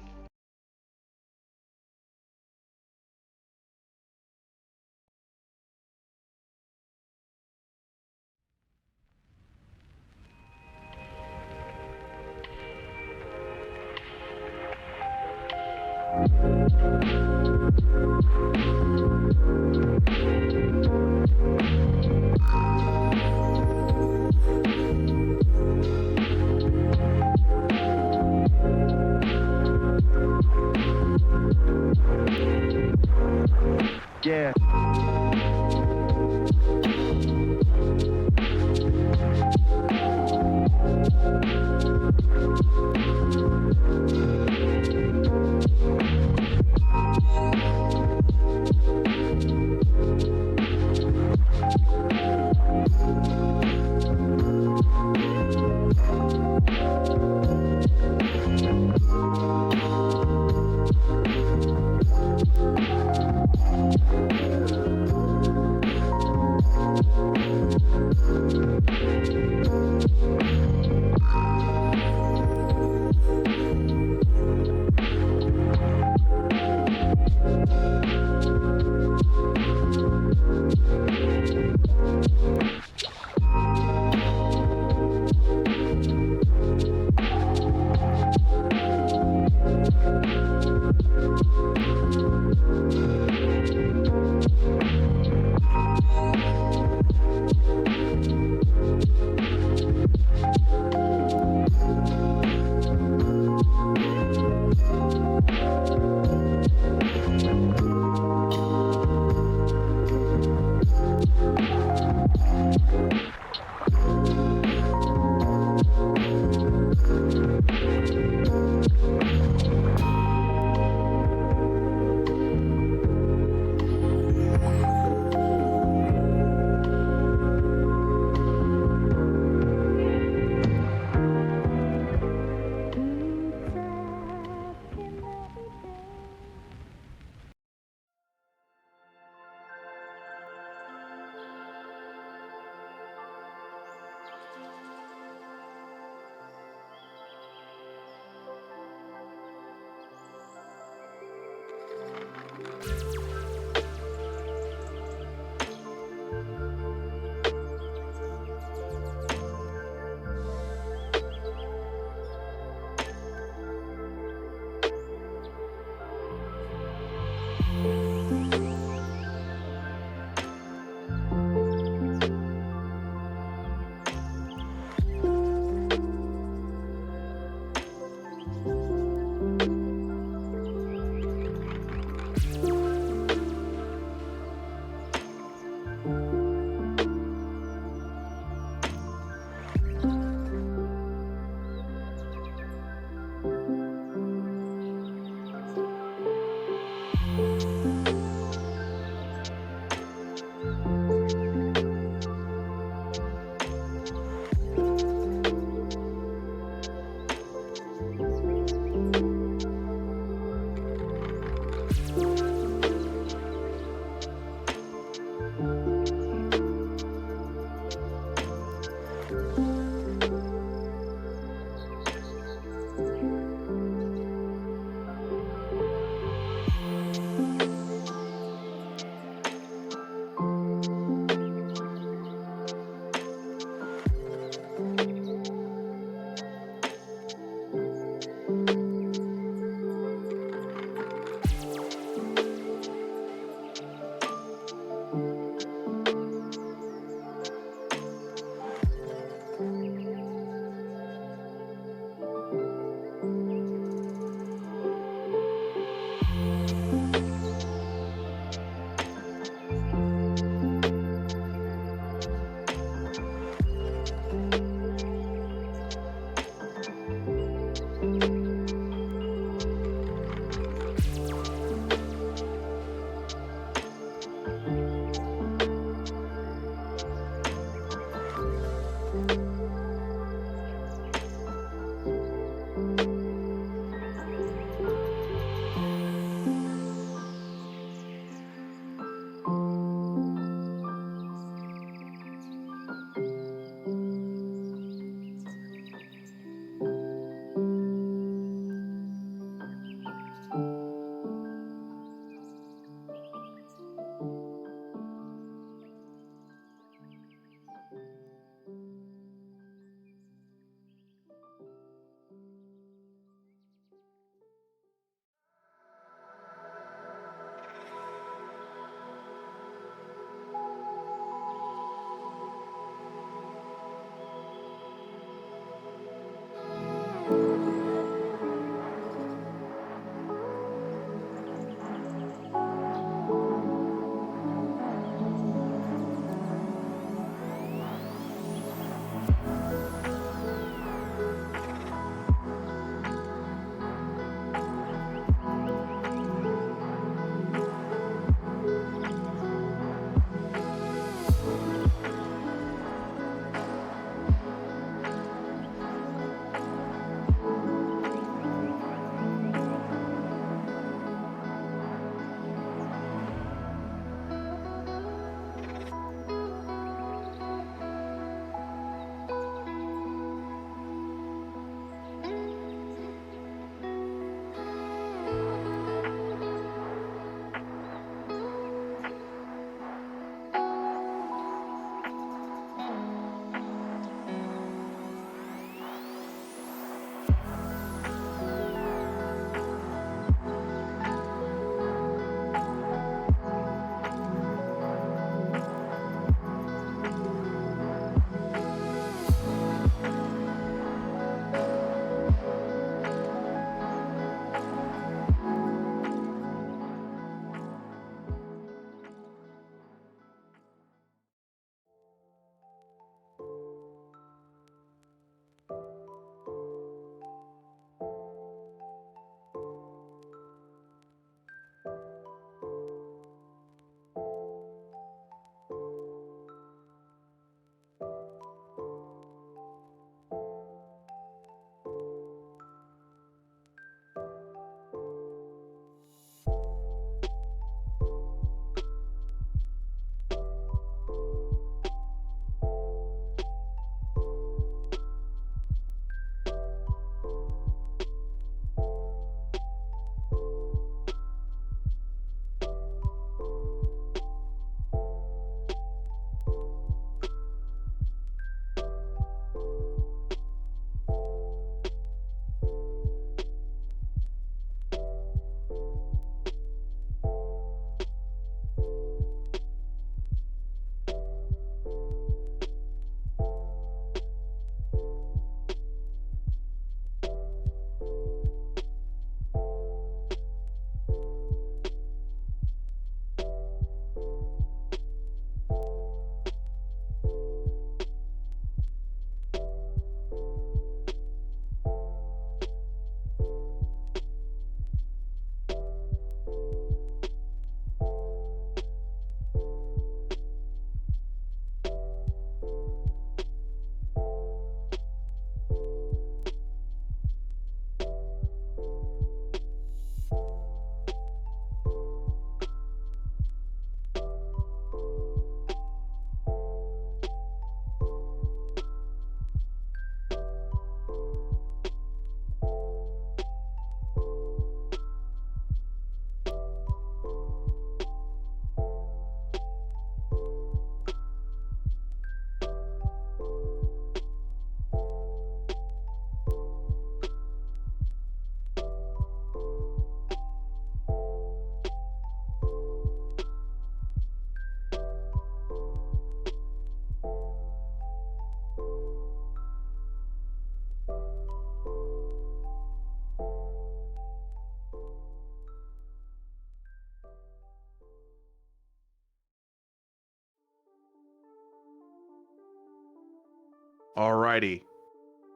Alrighty.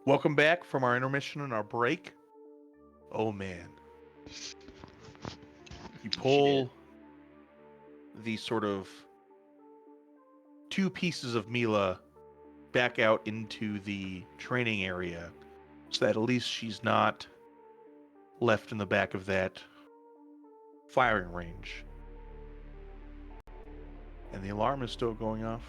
Welcome back from our intermission and our break. Oh man. You pull the sort of two pieces of Mila back out into the training area so that at least she's not left in the back of that firing range. And the alarm is still going off.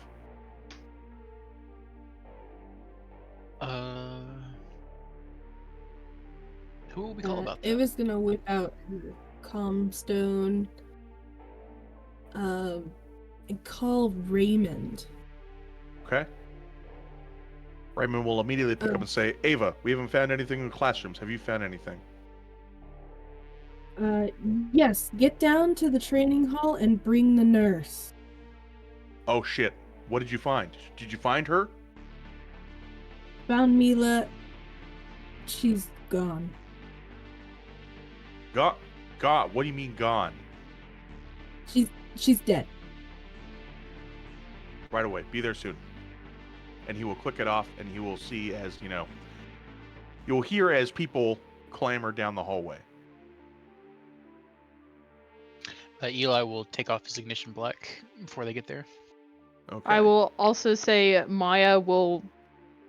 Who will we call about It that? was gonna whip out her calm stone. And call Raymond. Okay? Raymond will immediately pick up and say, Ava, we haven't found anything in the classrooms. Have you found anything? Yes, get down to the training hall and bring the nurse. Oh shit. What did you find? Did you find her? Found Mila. She's gone. God, what do you mean gone? She's dead. Right away. Be there soon. And he will click it off, and he will see as, you'll hear as people clamor down the hallway. Eli will take off his ignition black before they get there. Okay. I will also say Maya will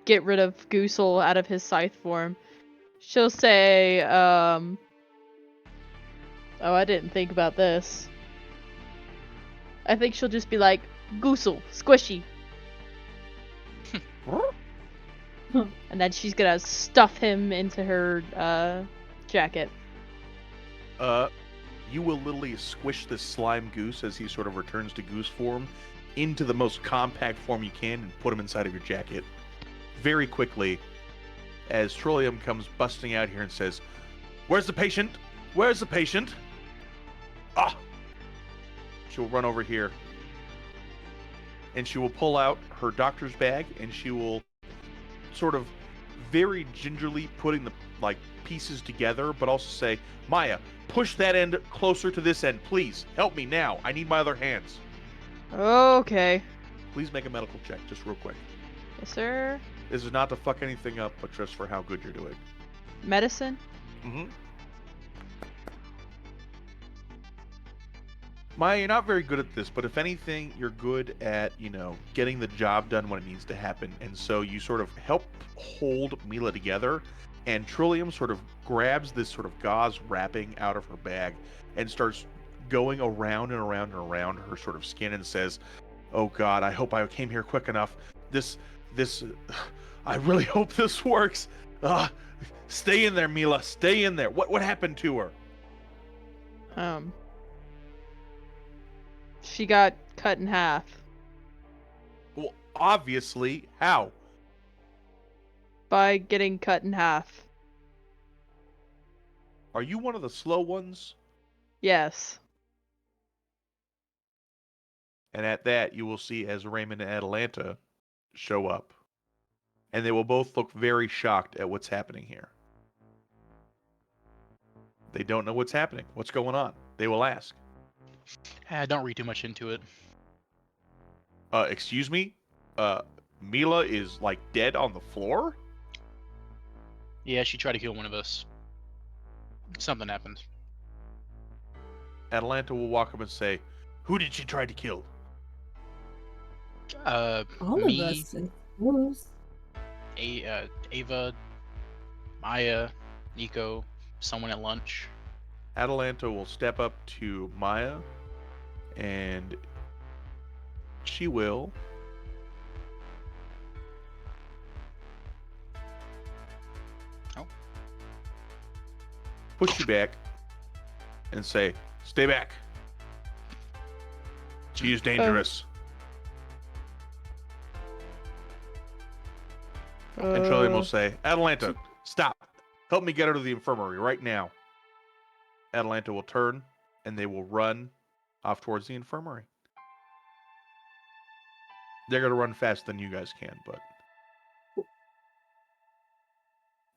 get rid of Goosel out of his scythe form. She'll say, oh, I didn't think about this. I think she'll just be like, Goosel, squishy. And then she's gonna stuff him into her jacket. You will literally squish this slime goose as he sort of returns to goose form into the most compact form you can and put him inside of your jacket. Very quickly, as Trillium comes busting out here and says, Where's the patient? Where's the patient? Ah! She'll run over here. And she will pull out her doctor's bag and she will sort of very gingerly putting the pieces together, but also say, Maya, push that end closer to this end, please. Help me now. I need my other hands. Okay. Please make a medical check, just real quick. Yes, sir. This is not to fuck anything up, but just for how good you're doing. Medicine? Mm-hmm. Maya, you're not very good at this, but if anything, you're good at, getting the job done when it needs to happen. And so you sort of help hold Mila together, and Trillium sort of grabs this sort of gauze wrapping out of her bag and starts going around and around and around her sort of skin and says, Oh God, I hope I came here quick enough. I really hope this works. Stay in there, Mila. Stay in there. What happened to her? She got cut in half. Well, obviously. How? By getting cut in half. Are you one of the slow ones? Yes. And at that, you will see as Raymond and Atalanta show up. And they will both look very shocked at what's happening here. They don't know what's happening. What's going on? They will ask. Don't read too much into it. Excuse me? Mila is, dead on the floor? Yeah, she tried to kill one of us. Something happened. Atalanta will walk up and say, Who did she try to kill? All Me, of us, I suppose. Ava, Maya, Nico, someone at lunch. Atalanta will step up to Maya, and she will push you back and say, Stay back. She is dangerous. And Trillium will say, Atalanta, stop. Help me get her to the infirmary right now. Atalanta will turn, and they will run off towards the infirmary. They're going to run faster than you guys can, but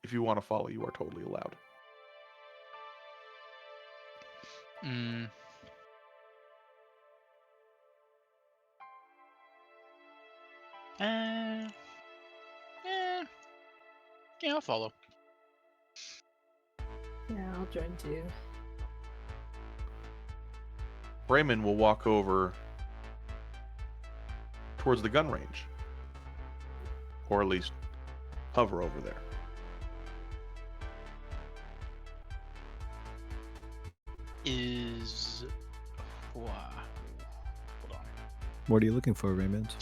if you want to follow, you are totally allowed. Yeah, I'll follow. Yeah, I'll join too. Raymond will walk over towards the gun range. Or at least hover over there. Hold on. What are you looking for, Raymond?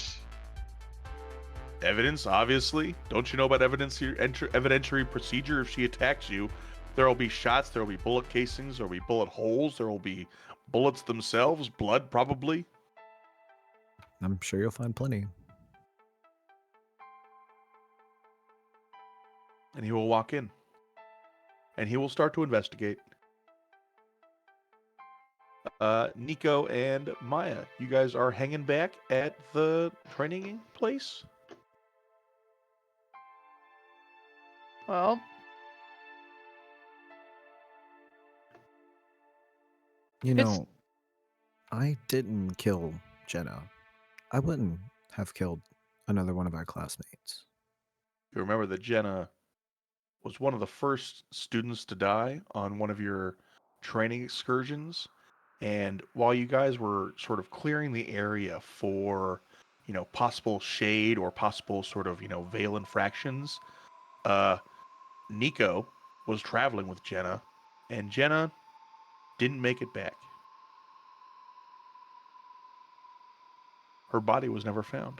Evidence, obviously. Don't you know about evidentiary procedure? If she attacks you, there will be shots, there will be bullet casings, there will be bullet holes, there will be bullets themselves, blood probably. I'm sure you'll find plenty. And he will walk in. And he will start to investigate. Nico and Maya, you guys are hanging back at the training place? Well, You It's- know, I didn't kill Jenna. I wouldn't have killed another one of our classmates. You remember that Jenna was one of the first students to die on one of your training excursions. And while you guys were sort of clearing the area for, possible shade or possible sort of, veil infractions, Nico was traveling with Jenna, and Jenna didn't make it back. Her body was never found.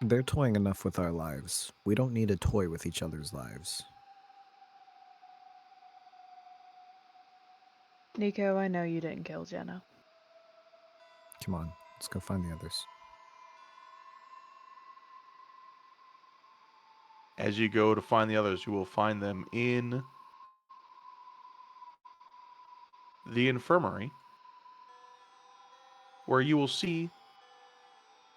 They're toying enough with our lives. We don't need to toy with each other's lives. Nico, I know you didn't kill Jenna. Come on, let's go find the others. As you go to find the others, you will find them in the infirmary, where you will see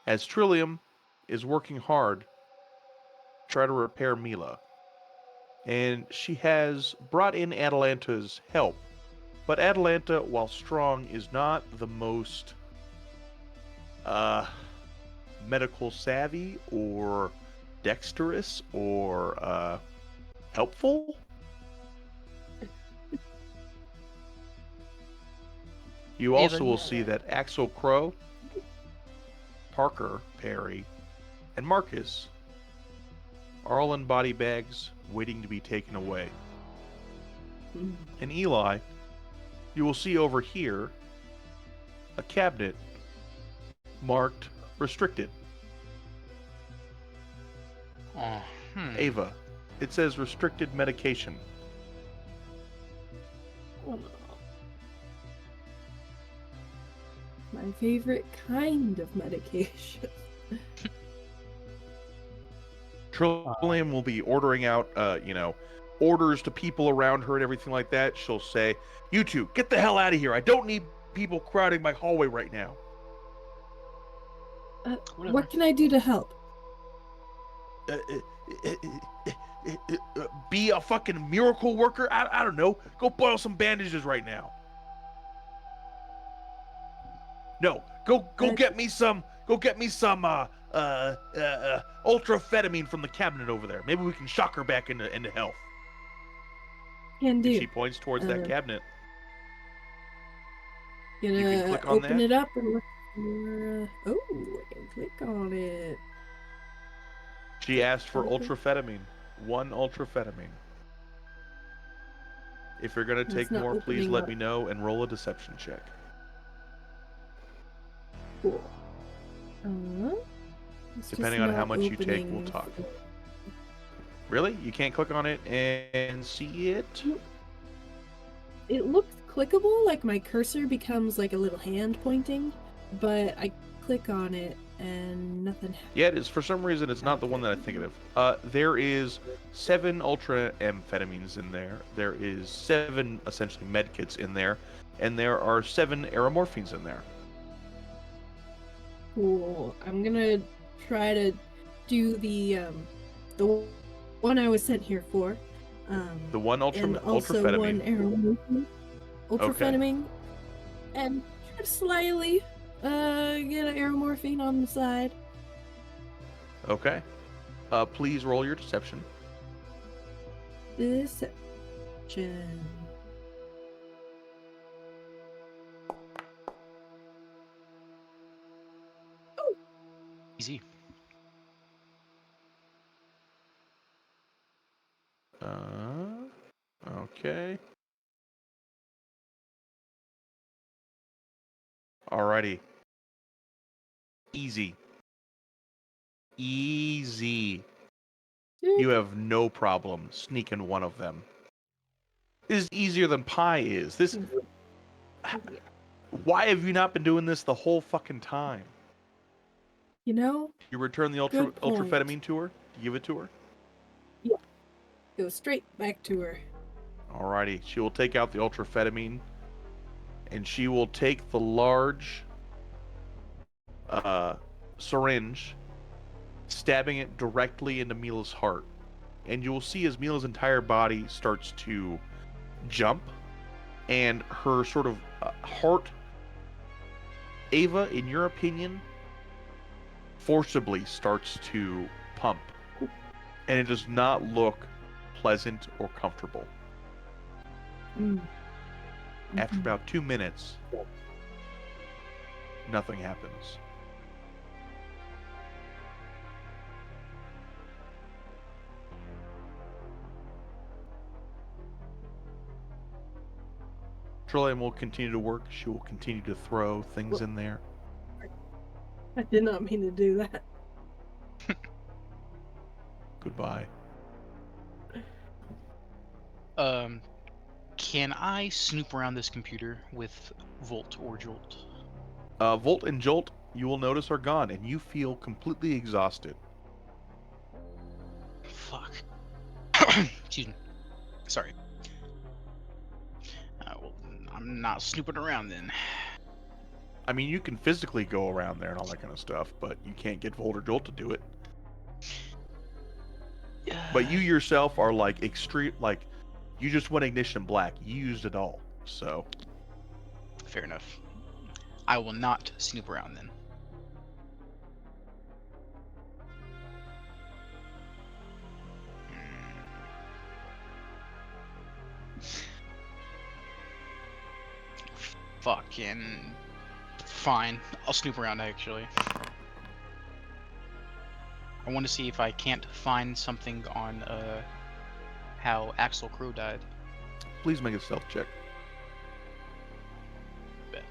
as Trillium is working hard to try to repair Mila. And she has brought in Atalanta's help. But Atalanta, while strong, is not the most medical savvy or dexterous or helpful. You also will see that Axel Crow, Parker Perry, and Marcus are all in body bags waiting to be taken away. And Eli, you will see over here a cabinet marked restricted. Ava, it says restricted medication. My favorite kind of medication. Trillium will be ordering out, orders to people around her and everything like that. She'll say, "You two, get the hell out of here. I don't need people crowding my hallway right now." What can I do to help? Be a fucking miracle worker? I don't know. Go boil some bandages right now. No, go get me some. Go get me some ultrafetamine from the cabinet over there. Maybe we can shock her back into health. Can do. And she points towards that cabinet. Gonna You can click on open that. it up and look for. Oh, I can click on it. She asked for Okay. ultrafetamine. 1 ultrafetamine. If you're gonna It's take not more, please opening let up. me know and roll a deception check. Cool. It's Depending just on how not much you take, we'll opening talk. for- Really? You can't click on it and see it? It looks clickable, like my cursor becomes like a little hand pointing, but I click on it and nothing happens. Yeah, it is. For some reason, it's not the one that I think of. There is 7 ultra amphetamines in there. There is 7 essentially medkits in there, and there are 7 aeromorphines in there. Cool. I'm gonna try to do the one I was sent here for. The 1 and also one ultrafetamine. ultrafetamine, and try to slightly get an aeromorphine on the side. Okay. Please roll your deception. Deception. Easy. Okay. Alrighty. Easy. Easy. You have no problem sneaking one of them. This is easier than pie is. This. Why have you not been doing this the whole fucking time? You know, You return the Good point. ultrafetamine to her? You give it to her? go straight back to her. Alrighty. She will take out the ultrafetamine, and she will take the large syringe, stabbing it directly into Mila's heart. And you will see as Mila's entire body starts to jump, and her sort of heart, Ava, in your opinion, forcibly starts to pump. And it does not look pleasant or comfortable. After about 2 minutes, nothing happens. Trillium will continue to work. She will continue to throw things in there. I did not mean to do that. Goodbye. Can I snoop around this computer with Volt or Jolt? Volt and Jolt, you will notice, are gone, and you feel completely exhausted. Fuck. Excuse me. Sorry. Well, I'm not snooping around then. I mean, you can physically go around there and all that kind of stuff, but you can't get Volt or Jolt to do it. But you yourself are like extreme, like you just went Ignition Black. You used it all, so. Fair enough. I will not snoop around then. Fucking fine. I'll snoop around actually. I want to see if I can't find something on how Axel Crow died. Please make a stealth check. Bet.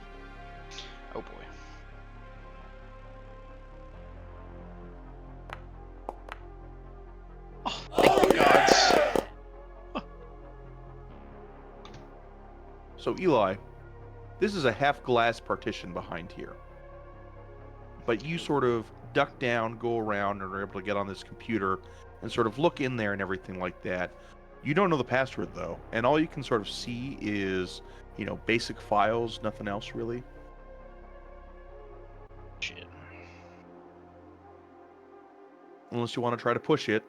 Oh boy. Oh, thank the gods. So Eli, this is a half glass partition behind here. But you sort of duck down, go around, and are able to get on this computer and sort of look in there and everything like that. You don't know the password though, and all you can sort of see is, basic files, nothing else really. Shit. Unless you want to try to push it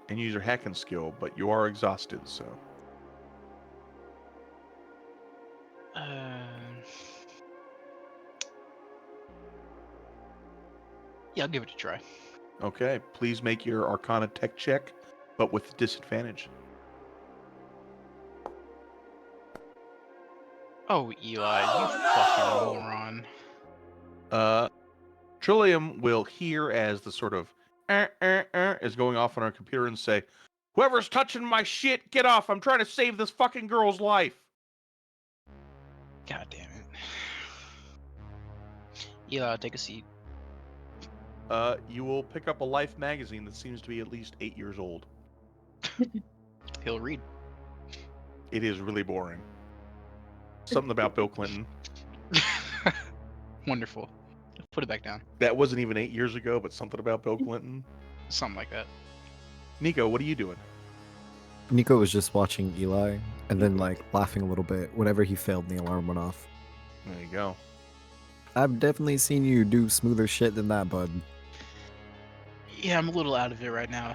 and use your hacking skill, but you are exhausted, so. Yeah, I'll give it a try. Okay, please make your Arcana tech check, but with disadvantage. Oh, Eli, you fucking moron. Trillium will hear as the sort of is going off on our computer and say, "Whoever's touching my shit, get off! I'm trying to save this fucking girl's life." God damn it. Eli, take a seat. You will pick up a Life magazine that seems to be at least 8 years old. He'll read. It is really boring. Something about Bill Clinton. Wonderful. Put it back down. That wasn't even 8 years ago, but something about Bill Clinton. Something like that. Nico, what are you doing? Nico was just watching Eli and then like laughing a little bit whenever he failed and the alarm went off. There you go. I've definitely seen you do smoother shit than that, bud. Yeah, I'm a little out of it right now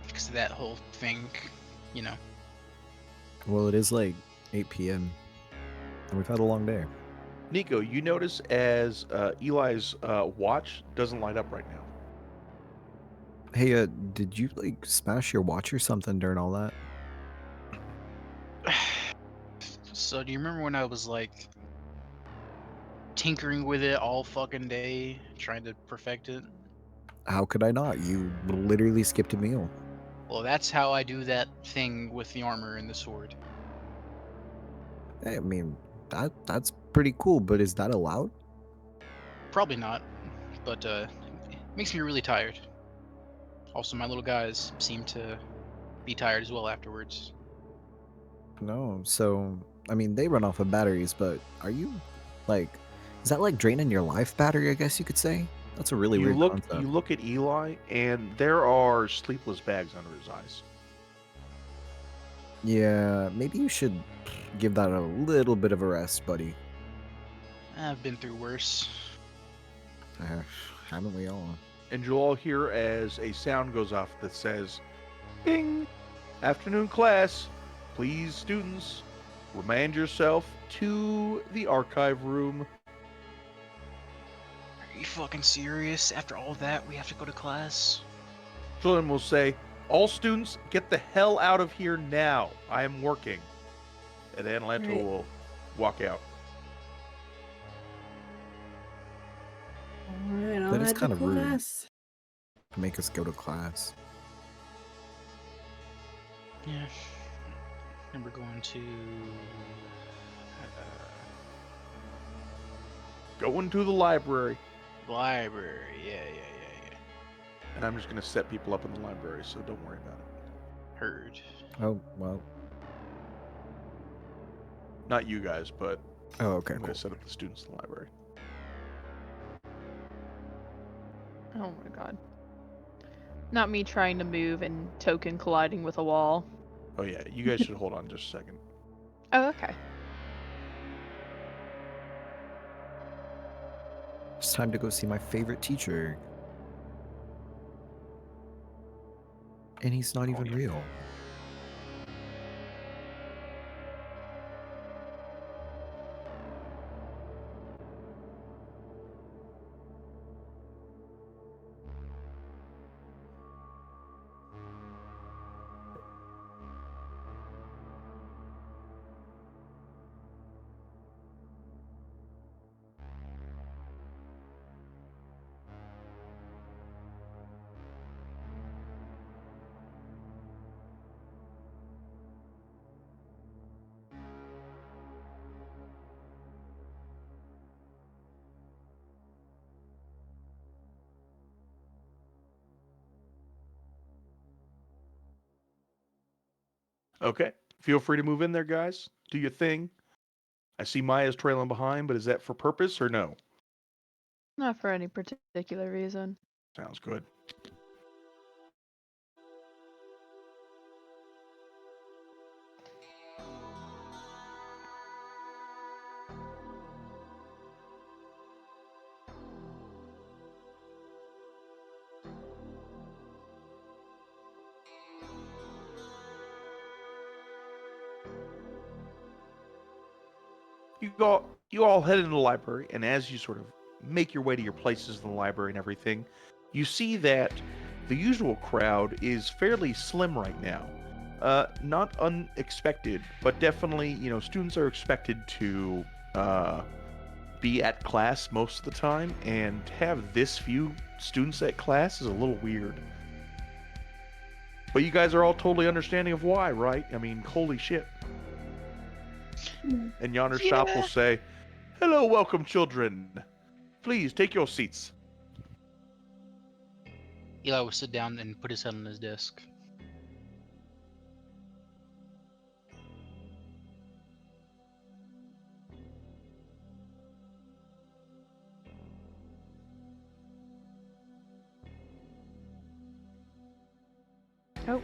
because of that whole thing, Well, it is like 8 p.m. and we've had a long day. Nico, you notice as Eli's watch doesn't light up right now. Hey, did you like smash your watch or something during all that? So do you remember when I was like tinkering with it all fucking day, trying to perfect it? How could I not? You literally skipped a meal. Well, that's how I do that thing with the armor and the sword. I mean, that's pretty cool, but is that allowed? Probably not, but it makes me really tired. Also, my little guys seem to be tired as well afterwards. No. So, I mean, they run off of batteries, but are you like, is that like draining your life battery? I guess you could say. That's a really You weird look concept. you look at Eli, and there are sleepless bags under his eyes. Yeah, maybe you should give that a little bit of a rest, buddy. I've been through worse. Uh, haven't we all? And you'll all hear as a sound goes off that says, "Ding! Afternoon class. Please, students, remand yourself to the archive room." Are you fucking serious? After all that, we have to go to class? Children will say, "All students, get the hell out of here now. I am working." And Atlanta Right. will walk out. Alright, I'll That is head to kind of rude. class. To make us go to class. Yeah. And we're going to. Going to the library. Library. Yeah. And I'm just going to set people up in the library, so don't worry about it. Heard. Oh well. Not you guys, but Oh, okay, I'm going cool. to set up the students in the library. Oh my god. Not me trying to move and token colliding with a wall. Oh, yeah, you guys should hold on just a second. Oh, okay. It's time to go see my favorite teacher. And he's not even yeah. real. Okay, feel free to move in there, guys. Do your thing. I see Maya's trailing behind, but is that for purpose or no? Not for any particular reason. Sounds good. You all head into the library, and as you sort of make your way to your places in the library and everything, you see that the usual crowd is fairly slim right now. Not unexpected, but definitely, students are expected to be at class most of the time, and to have this few students at class is a little weird. But you guys are all totally understanding of why, right? I mean, holy shit. And yonder shop will say, "Hello, welcome, children. Please take your seats." Eli will sit down and put his head on his desk. Oh.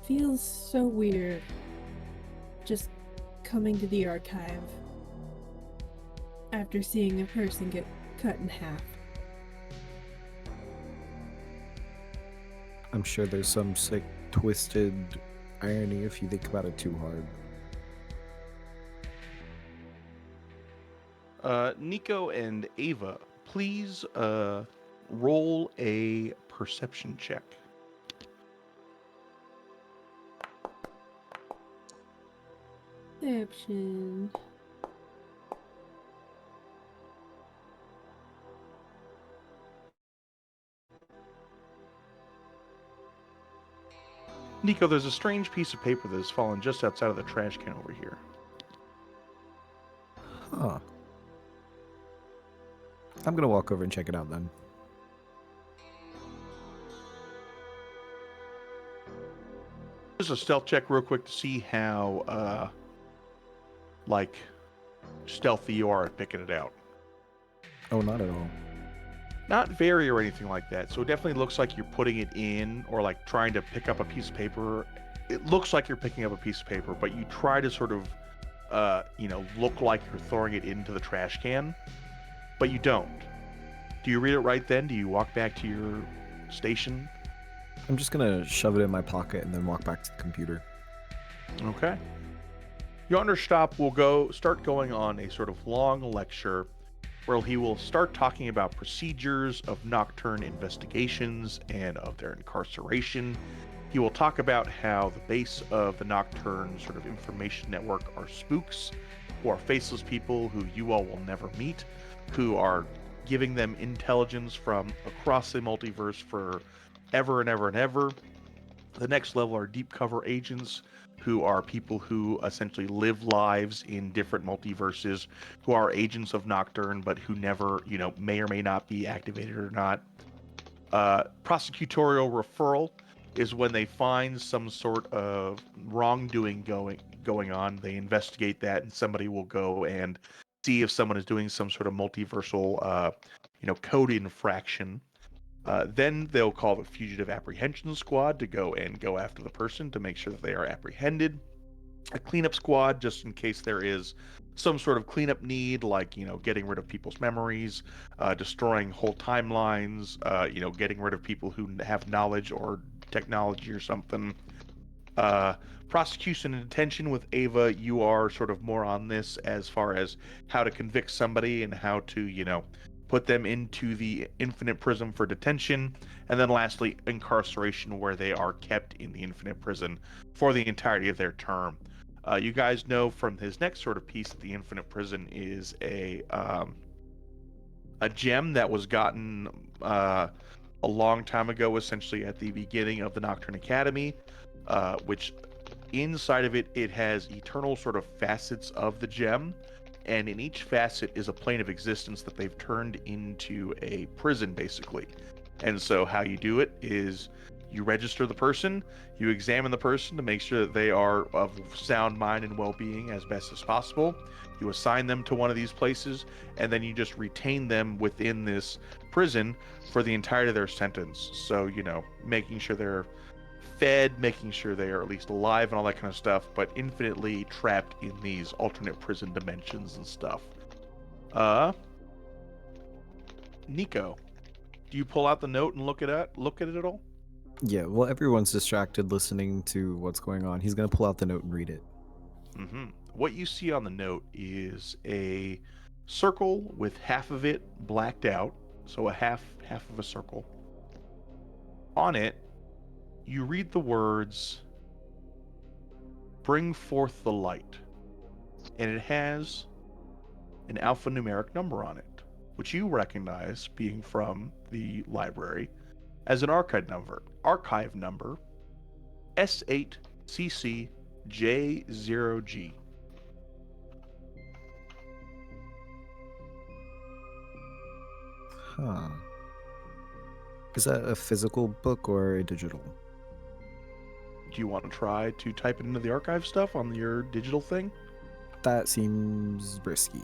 Feels so weird. Just coming to the archive after seeing a person get cut in half. I'm sure there's some sick, twisted irony if you think about it too hard. Nico and Ava please roll a perception check. Perception. Nico, there's a strange piece of paper that has fallen just outside of the trash can over here. Huh. I'm gonna walk over and check it out then. Just a stealth check real quick to see how, like, stealthy you are at picking it out. Oh, not at all. Not very or anything like that. So it definitely looks like you're putting it in or like trying to pick up a piece of paper. It looks like you're picking up a piece of paper, but you try to sort of, look like you're throwing it into the trash can, but you don't. Do you read it right then? Do you walk back to your station? I'm just gonna shove it in my pocket and then walk back to the computer. Okay. Your understop will start going on a sort of long lecture where he will start talking about procedures of nocturne investigations and of their incarceration. He will talk about how the base of the nocturne sort of information network are spooks, who are faceless people who you all will never meet, who are giving them intelligence from across the multiverse for ever and ever and ever. The next level are deep cover agents, who are people who essentially live lives in different multiverses, who are agents of Nocturne, but who never, may or may not be activated or not. Prosecutorial referral is when they find some sort of wrongdoing going on. They investigate that, and somebody will go and see if someone is doing some sort of multiversal, code infraction. Then they'll call the fugitive apprehension squad to go after the person to make sure that they are apprehended. A cleanup squad, just in case there is some sort of cleanup need, like getting rid of people's memories, destroying whole timelines, getting rid of people who have knowledge or technology or something. Prosecution and detention with Ava, you are sort of more on this as far as how to convict somebody and how to, put them into the infinite prison for detention. And then lastly, incarceration, where they are kept in the infinite prison for the entirety of their term. You guys know from his next sort of piece that the infinite prison is a gem that was gotten a long time ago, essentially at the beginning of the Nocturne Academy, which inside of it has eternal sort of facets of the gem, and in each facet is a plane of existence that they've turned into a prison, basically. And so how you do it is you register the person, you examine the person to make sure that they are of sound mind and well-being as best as possible. You assign them to one of these places, and then you just retain them within this prison for the entirety of their sentence. So, making sure they're fed, making sure they are at least alive and all that kind of stuff, but infinitely trapped in these alternate prison dimensions and stuff. Nico, do you pull out the note and look at it at all? Yeah, well, everyone's distracted listening to what's going on. He's gonna pull out the note and read it. Mm-hmm. What you see on the note is a circle with half of it blacked out, so a half of a circle. On it, you read the words, "Bring forth the light," and it has an alphanumeric number on it, which you recognize, being from the library, as an archive number. S8CCJ0G. Huh. Is that a physical book or a digital? Do you want to try to type it into the archive stuff on your digital thing? That seems risky.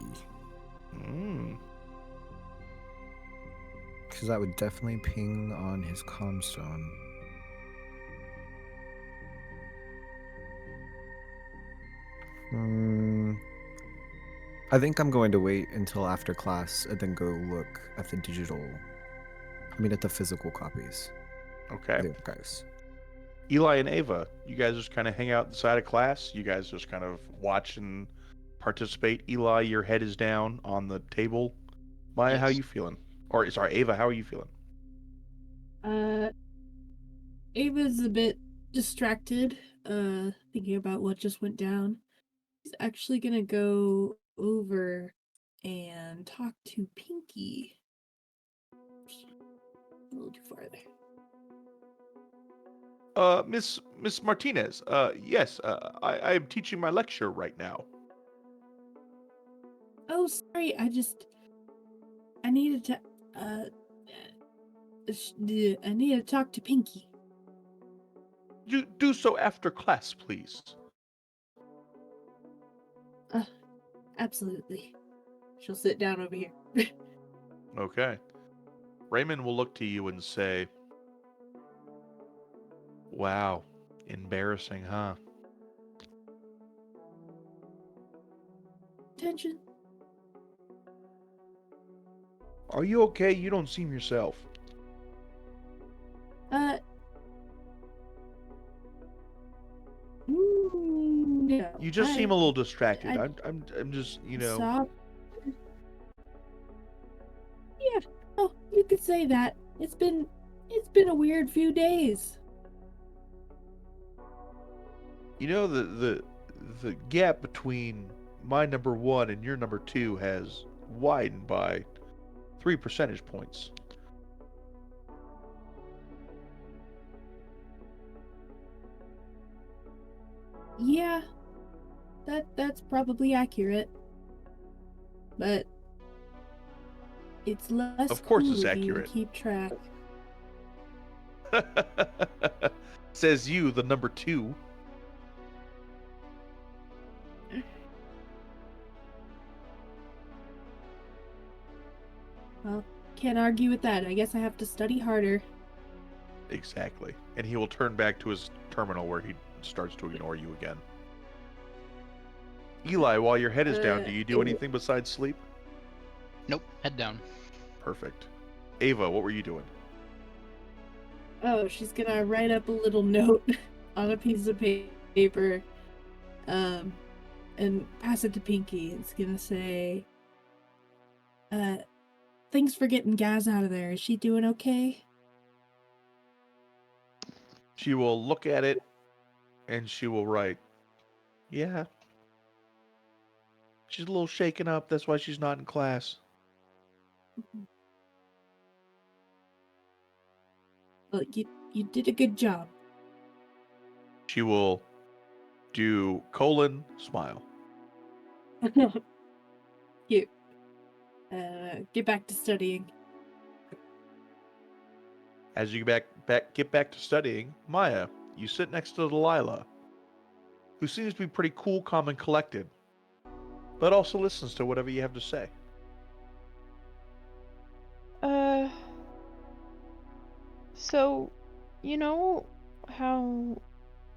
Because that would definitely ping on his comstone. I think I'm going to wait until after class and then go look at the at the physical copies. Okay. The archives. Eli and Ava, you guys just kind of hang out inside of class. You guys just kind of watch and participate. Eli, your head is down on the table. Maya, how Yes. you feeling? Or sorry, Ava, how are you feeling? Ava's a bit distracted, thinking about what just went down. She's actually gonna go over and talk to Pinky. A little too far there. Miss Martinez. Yes. I am teaching my lecture right now. Oh, sorry. I needed to. I need to talk to Pinky. Do so after class, please. Absolutely. She'll sit down over here. Okay. Raymond will look to you and say, "Wow, embarrassing, huh?" Attention. Are you okay? You don't seem yourself. No. You just seem a little distracted. I'm just, Stop. Yeah. Oh, you could say that. It's been a weird few days. The gap between my number 1 and your number 2 has widened by 3 percentage points. Yeah. That's probably accurate. But it's less Of course cool it's of you to accurate. keep track. Says you, the number 2. Well, can't argue with that. I guess I have to study harder. Exactly. And he will turn back to his terminal where he starts to ignore you again. Eli, while your head is down, do you do anything besides sleep? Nope, head down. Perfect. Ava, what were you doing? Oh, she's gonna write up a little note on a piece of paper, and pass it to Pinky. It's gonna say, thanks for getting Gaz out of there. Is she doing okay? She will look at it and she will write, "Yeah. She's a little shaken up. That's why she's not in class." Well, you did a good job. She will do : smile. Cute. Get back to studying. As you get back to studying, Maya, you sit next to Delilah, who seems to be pretty cool, calm, and collected, but also listens to whatever you have to say. So, you know how,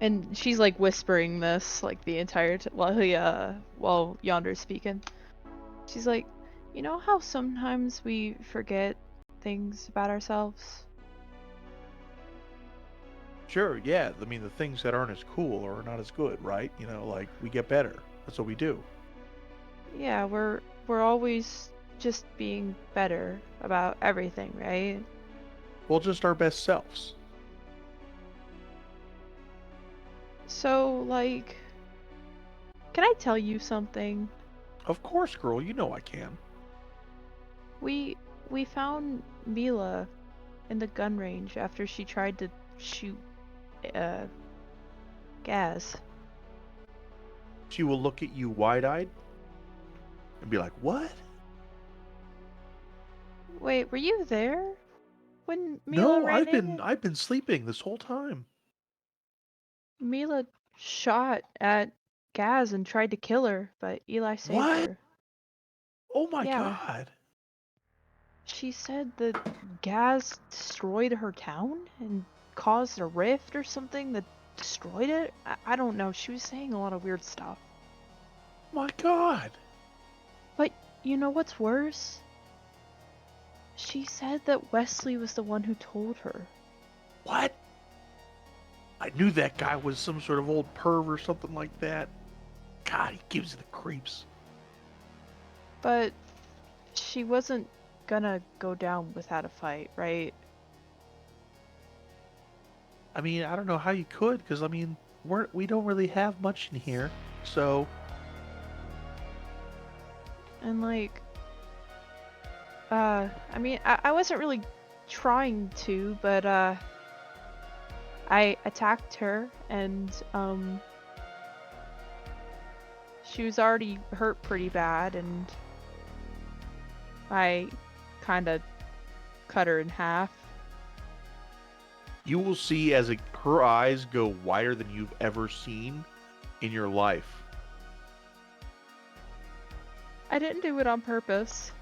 and she's like whispering this like the entire while Yonder's speaking. She's like, you know how sometimes we forget things about ourselves? Sure, yeah. I mean, the things that aren't as cool or not as good, right? Like, we get better. That's what we do. Yeah, we're always just being better about everything, right? Well, just our best selves. So, like, can I tell you something? Of course, girl, you know I can. We found Mila in the gun range after she tried to shoot Gaz. She will look at you wide-eyed and be like, "What?" Wait, were you there when Mila No, ran in? I've been sleeping this whole time. Mila shot at Gaz and tried to kill her, but Eli saved What? her. Oh my Yeah. god. She said that Gaz destroyed her town and caused a rift or something that destroyed it? I don't know. She was saying a lot of weird stuff. My god. But you know what's worse? She said that Wesley was the one who told her. What? I knew that guy was some sort of old perv or something like that. God, he gives you the creeps. But she wasn't gonna go down without a fight, right? I mean, I don't know how you could, because I mean, we don't really have much in here, so And like, I mean, I wasn't really trying to, but I attacked her, and she was already hurt pretty bad, and I kind of cut her in half. you will see as her eyes go wider than you've ever seen in your life. I didn't do it on purpose.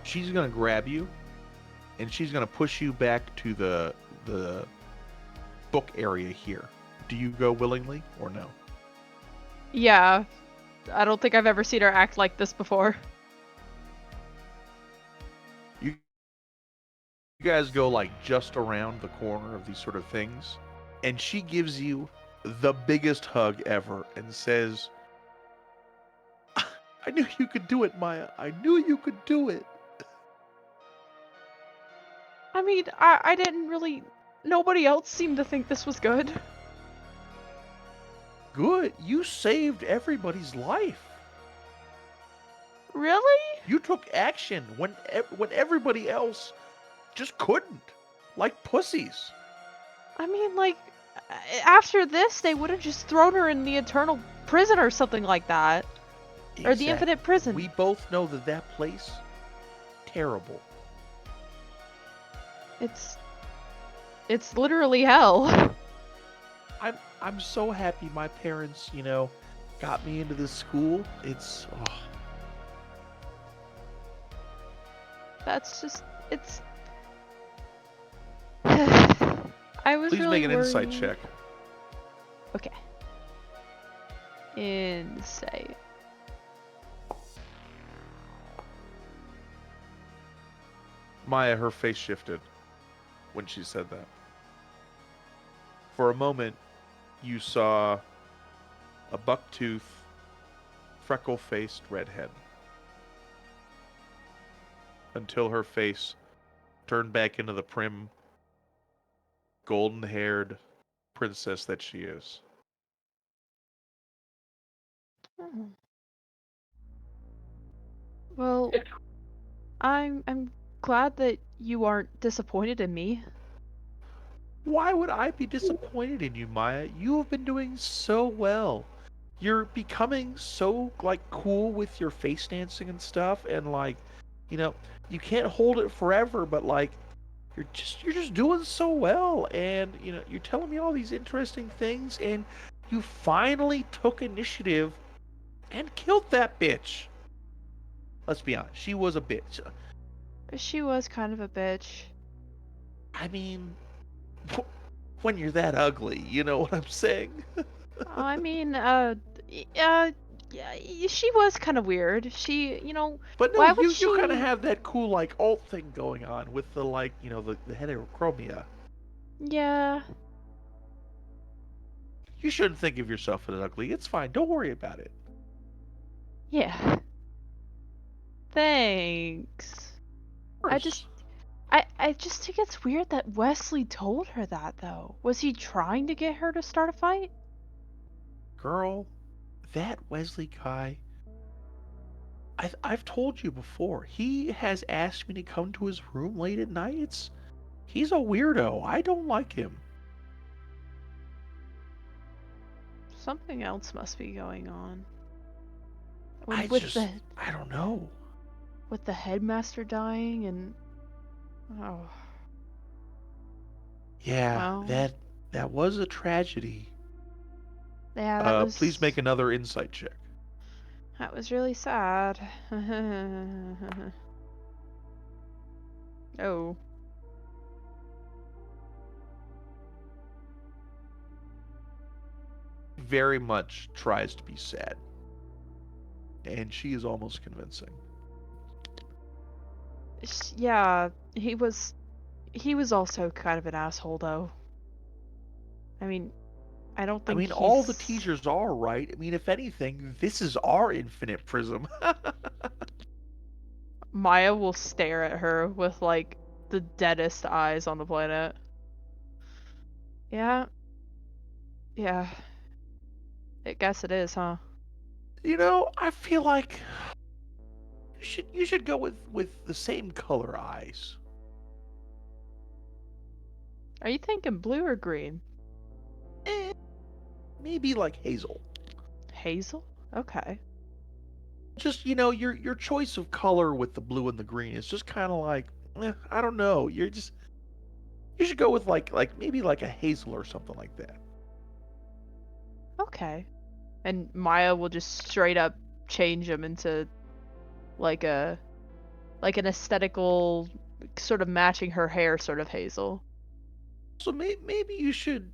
She's gonna grab you, and she's gonna push you back to the book area here. Do you go willingly or no? Yeah, I don't think I've ever seen her act like this before. You guys go like just around the corner of these sort of things, and she gives you the biggest hug ever and says, I knew you could do it, Maya. I knew you could do it. I mean, I didn't really... Nobody else seemed to think this was good. Good. You saved everybody's life. Really? You took action when everybody else just couldn't. Like pussies. I mean, like, after this, they would have just thrown her in the eternal prison or something like that. Or the Exact- infinite prison. We both know that place, terrible. It's literally hell. I'm so happy my parents, got me into this school. It's That's just... It's... I was Please really make an insight worried. check. Okay. Insight. Maya, her face shifted when she said that. For a moment, you saw a buck-toothed, freckle-faced redhead. Until her face turned back into the prim, golden-haired princess that she is. Oh. Well, I'm glad that you aren't disappointed in me. Why would I be disappointed in you, Maya? You have been doing so well. You're becoming so, cool with your face dancing and stuff, and, you can't hold it forever, but, you're just doing so well, and, you're telling me all these interesting things, and you finally took initiative and killed that bitch. Let's be honest, she was a bitch. She was kind of a bitch. I mean, when you're that ugly, you know what I'm saying? I mean, yeah, she was kind of weird. She, But no, why would you kind of she- have that cool alt thing going on with the the heterochromia. Yeah, You shouldn't think of yourself as ugly. It's fine. Don't worry about it. yeah. Thanks. I just think it's weird that Wesley told her that, though. Was he trying to get her to start a fight? Girl, that Wesley guy. I've told you before. He has asked me to come to his room late at night. He's a weirdo. I don't like him. Something else must be going on. I don't know. With the headmaster dying and... Oh. Yeah, Well, that was a tragedy. yeah, that was... Please make another insight check. That was really sad. Oh. Very much tries to be sad. And she is almost convincing. Yeah, he was also kind of an asshole, though. I mean, I don't think all the he's- teachers are, right? I mean, if anything, this is our infinite prism. Maya will stare at her with like the deadest eyes on the planet. Yeah. Yeah. I guess it is, huh? I feel like you should go with the same color eyes. Are you thinking blue or green? Eh, maybe like hazel. Hazel? Okay. Just your choice of color with the blue and the green is just kind of like, I don't know. You should go with like maybe like a hazel or something like that. Okay. And Maya will just straight up change them into like an aesthetical sort of matching her hair sort of hazel. So maybe you should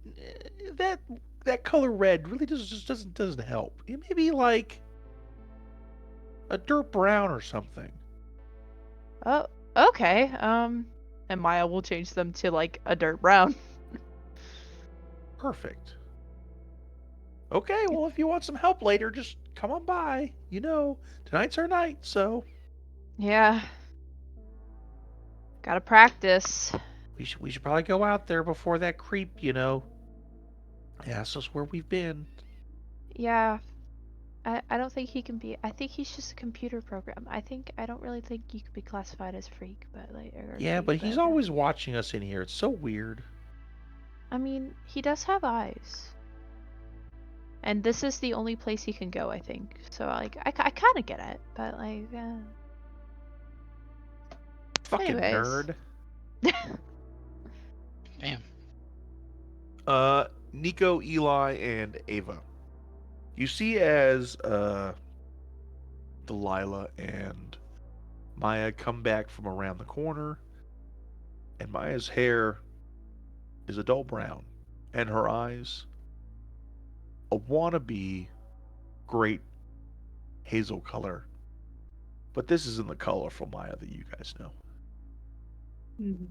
that color red really just doesn't help. Maybe like a dirt brown or something. Oh, okay. And Maya will change them to like a dirt brown. Perfect. Okay, well if you want some help later, just come on by. Tonight's our night, so Yeah. Gotta practice. we should probably go out there before that creep, asks us where we've been. Yeah. I don't think he can be. I think he's just a computer program. I don't really think you could be classified as freak, but like or Yeah, geek, but he's but always watching us in here. It's so weird. I mean, he does have eyes. And this is the only place he can go, I think. So like I kind of get it, but like Fucking anyways. nerd. Damn. Nico, Eli, and Ava. You see as Delilah and Maya come back from around the corner, and Maya's hair is a dull brown, and her eyes a wannabe great hazel color. But this isn't the colorful Maya that you guys know. Mhm.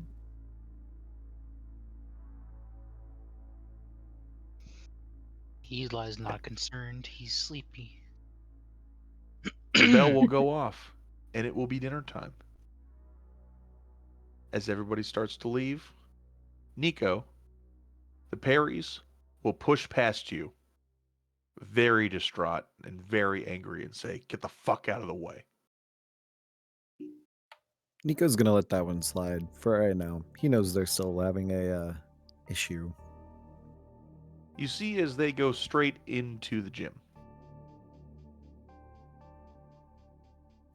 Eli's not concerned. He's sleepy. The bell will go off, and it will be dinner time. As everybody starts to leave, Nico, the Perrys will push past you, very distraught and very angry, and say, "Get the fuck out of the way." Nico's gonna let that one slide for right now. He knows they're still having a issue. You see as they go straight into the gym.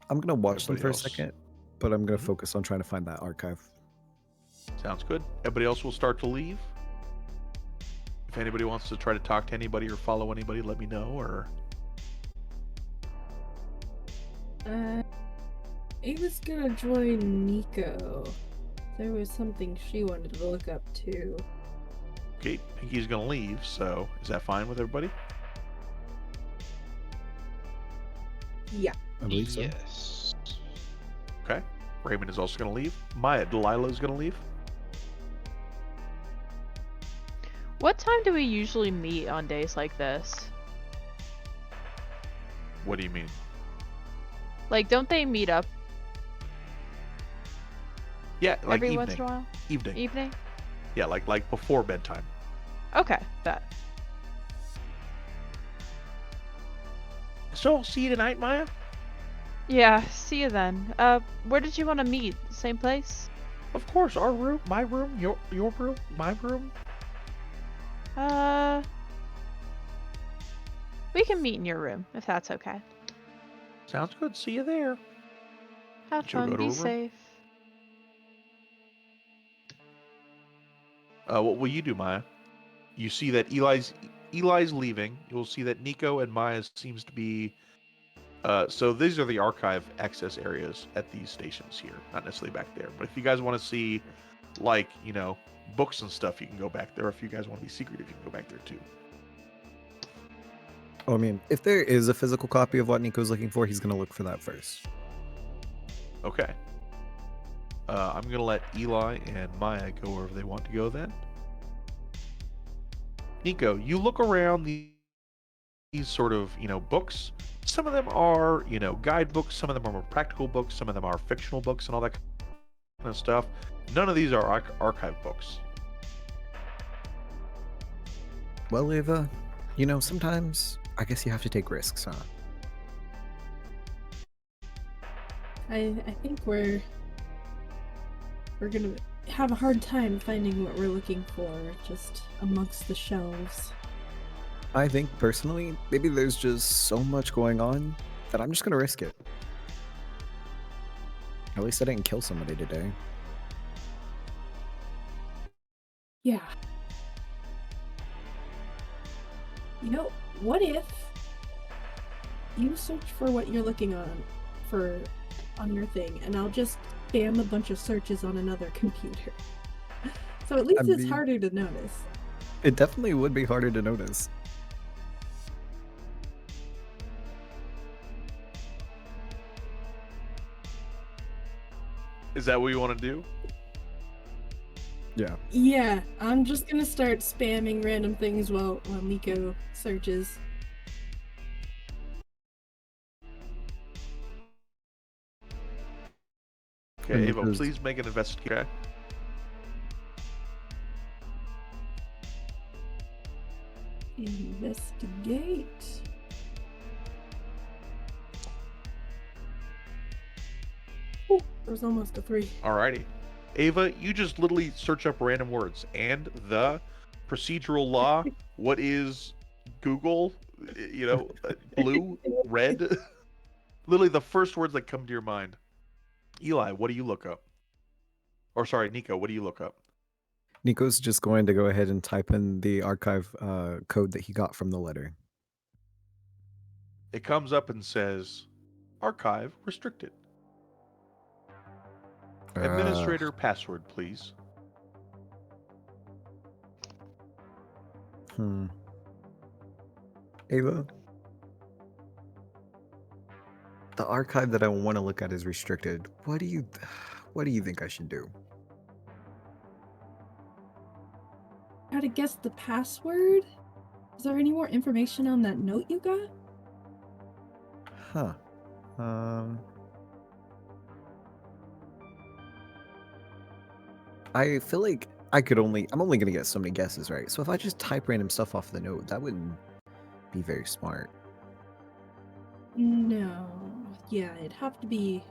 I'm gonna watch them Everybody for else. a second, but I'm gonna Mhm. focus on trying to find that archive. Sounds good. Everybody else will start to leave. If anybody wants to try to talk to anybody or follow anybody, let me know. Or Ava's gonna join Nico. There was something she wanted to look up too. okay, Pinky's gonna leave. So is that fine with everybody? Yeah. I believe so. Yes. Okay. Raymond is also gonna leave. Delilah is gonna leave. What time do we usually meet on days like this? What do you mean? Like, don't they meet up Yeah, like every evening. once in a while? Evening. Evening? Yeah, like before bedtime. Okay, that. So see you tonight, Maya. Yeah, see you then. Where did you want to meet? Same place? Of course, our room, my room, your room, my room. We can meet in your room, if that's okay. Sounds good. See you there. Have She'll fun, go to be her room. safe. What will you do, Maya? You see that Eli's leaving. You'll see that Nico and Maya seems to be. So these are the archive access areas at these stations here, not necessarily back there. But if you guys want to see, like books and stuff, you can go back there. If you guys want to be secretive, you can go back there too. Oh, I mean, if there is a physical copy of what Nico's looking for, he's gonna look for that first. Okay. I'm gonna let Eli and Maya go wherever they want to go then. Nico, you look around these sort of, books, Some of them are, guidebooks. Some of them are more practical books. Some of them are fictional books and all that kind of stuff. None of these are archive books. Well, Ava, sometimes I guess you have to take risks, huh? I think we're gonna have a hard time finding what we're looking for just amongst the shelves. I think personally, maybe there's just so much going on that I'm just gonna risk it. At least I didn't kill somebody today. Yeah. What if you search for what you're looking on your thing, and I'll just spam a bunch of searches on another computer. So at least it's harder to notice. It definitely would be harder to notice. Is that what you want to do? Yeah. Yeah, I'm just gonna start spamming random things while Nico searches. Okay, Ava, please make an investigation. Investigate. Oh, there's almost a 3. Alrighty. Ava, you just literally search up random words. And the procedural law, what is Google, blue, red. Literally the first words that come to your mind. Eli, what do you look up? Or sorry, Nico, what do you look up? Nico's just going to go ahead and type in the archive code that he got from the letter. It comes up and says, archive restricted. Administrator password, please. Ava? The archive that I want to look at is restricted. What do you think I should do? How to guess the password? Is there any more information on that note you got? Huh. I feel like I'm only gonna get so many guesses, right? So if I just type random stuff off the note, that wouldn't be very smart. No. Yeah, it'd have to be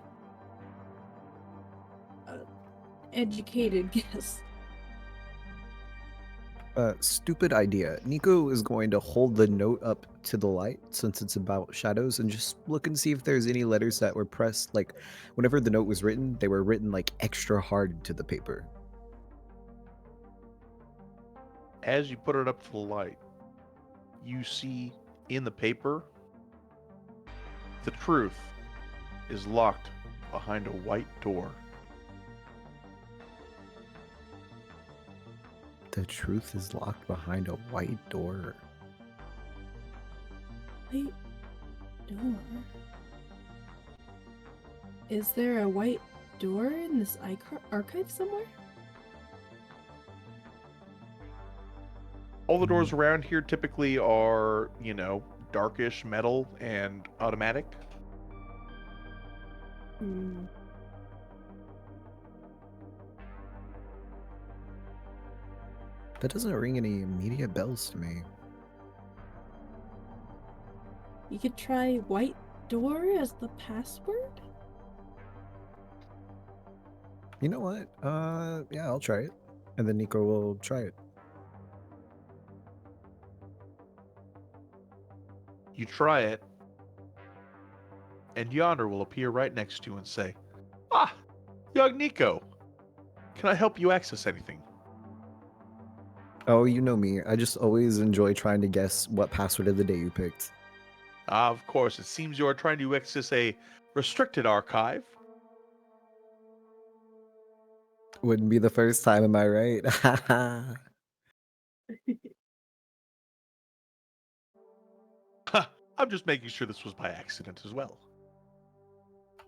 an educated guess. Stupid idea. Nico is going to hold the note up to the light since it's about shadows and just look and see if there's any letters that were pressed. Like, whenever the note was written, they were written like extra hard into the paper. As you put it up to the light, you see in the paper, the truth is locked behind a white door. The truth is locked behind a white door. White door? Is there a white door in this archive somewhere? All the doors around here typically are, darkish metal and automatic. That doesn't ring any immediate bells to me. You could try white door as the password? You know what? Yeah, I'll try it. And then Nico will try it. You try it, and yonder will appear right next to you and say, "Ah, young Nico, can I help you access anything?" Oh, you know me. I just always enjoy trying to guess what password of the day you picked. Of course, it seems you are trying to access a restricted archive. Wouldn't be the first time, am I right? I'm just making sure this was by accident as well.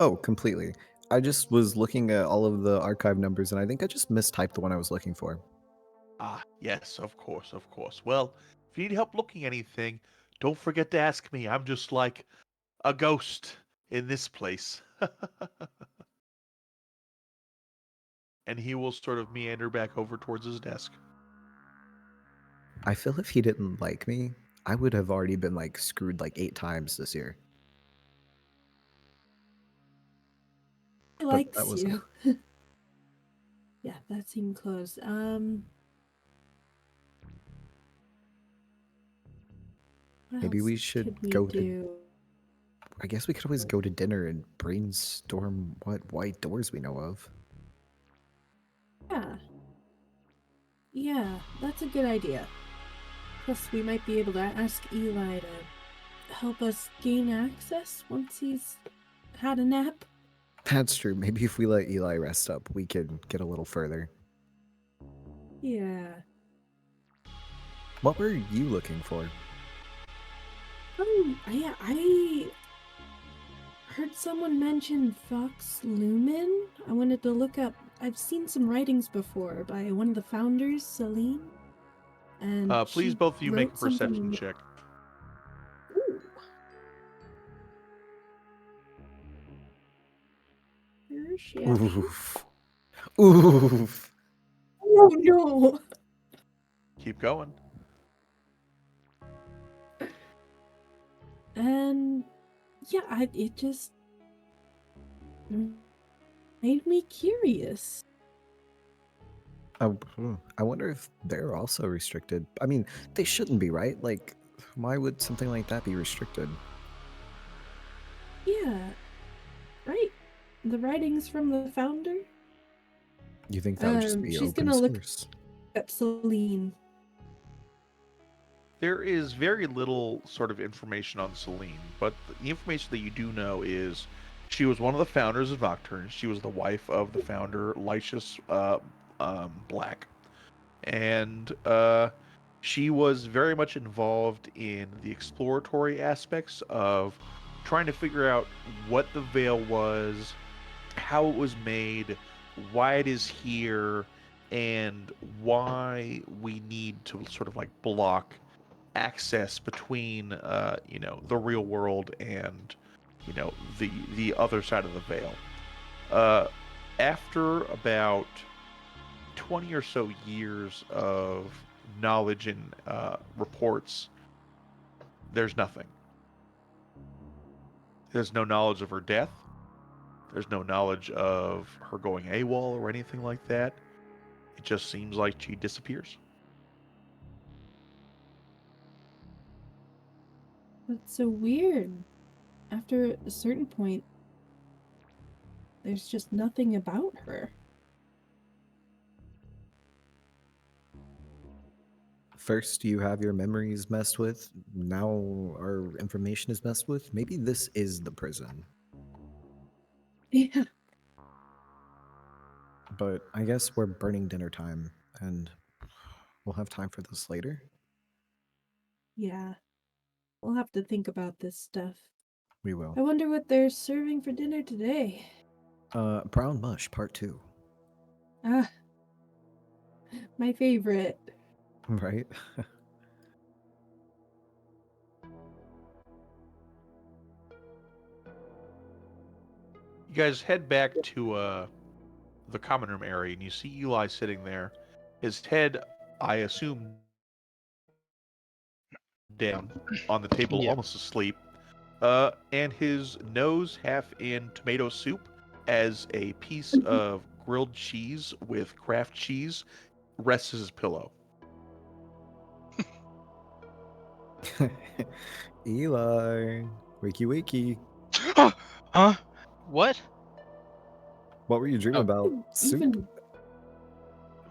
Oh, completely. I just was looking at all of the archive numbers and I think I just mistyped the one I was looking for. Ah, yes, of course, of course. Well, if you need help looking anything, don't forget to ask me. I'm just like a ghost in this place. And he will sort of meander back over towards his desk. I feel if he didn't like me, I would have already been like screwed like 8 times this year. He But that likes was you. Yeah, that seemed close. What maybe else we should could we go to. do? I guess we could always go to dinner and brainstorm what white doors we know of. Yeah. Yeah, that's a good idea. Plus, we might be able to ask Eli to help us gain access once he's had a nap. That's true. Maybe if we let Eli rest up, we can get a little further. Yeah. What were you looking for? I heard someone mention Fox Lumen. I wanted to look up. I've seen some writings before by one of the founders, Celine. And Please, she both of you make a wrote something. perception check. Ooh. Perception. Oof. Oof. Oh no! Keep going. And yeah, it just made me curious. I wonder if they're also restricted. I mean, they shouldn't be, right? Like, why would something like that be restricted? Yeah, right. The writings from the founder. You think that would just be She's open gonna look source? at Celine. There is very little sort of information on Celine, but the information that you do know is she was one of the founders of Nocturne. She was the wife of the founder, Lycius Black. And she was very much involved in the exploratory aspects of trying to figure out what the veil was, how it was made, why it is here, and why we need to sort of like block access between the real world and the other side of the veil. After about 20 or so years of knowledge and reports, there's nothing. There's no knowledge of her death. There's no knowledge of her going AWOL or anything like that. It just seems like she disappears. That's so weird. After a certain point, there's just nothing about her. First, you have your memories messed with. Now, our information is messed with. Maybe this is the prison. Yeah. But I guess we're burning dinner time, and we'll have time for this later. Yeah. We'll have to think about this stuff. We will. I wonder what they're serving for dinner today. Brown mush, part 2. Ah, my favorite. Right? You guys head back to the common room area, and you see Eli sitting there. His head, I assume, down on the table, Yeah. almost asleep. And his nose half in tomato soup as a piece of grilled cheese with Kraft cheese rests as his pillow. Eli, wakey wakey. Huh? What? What were you dreaming about? Soup? Even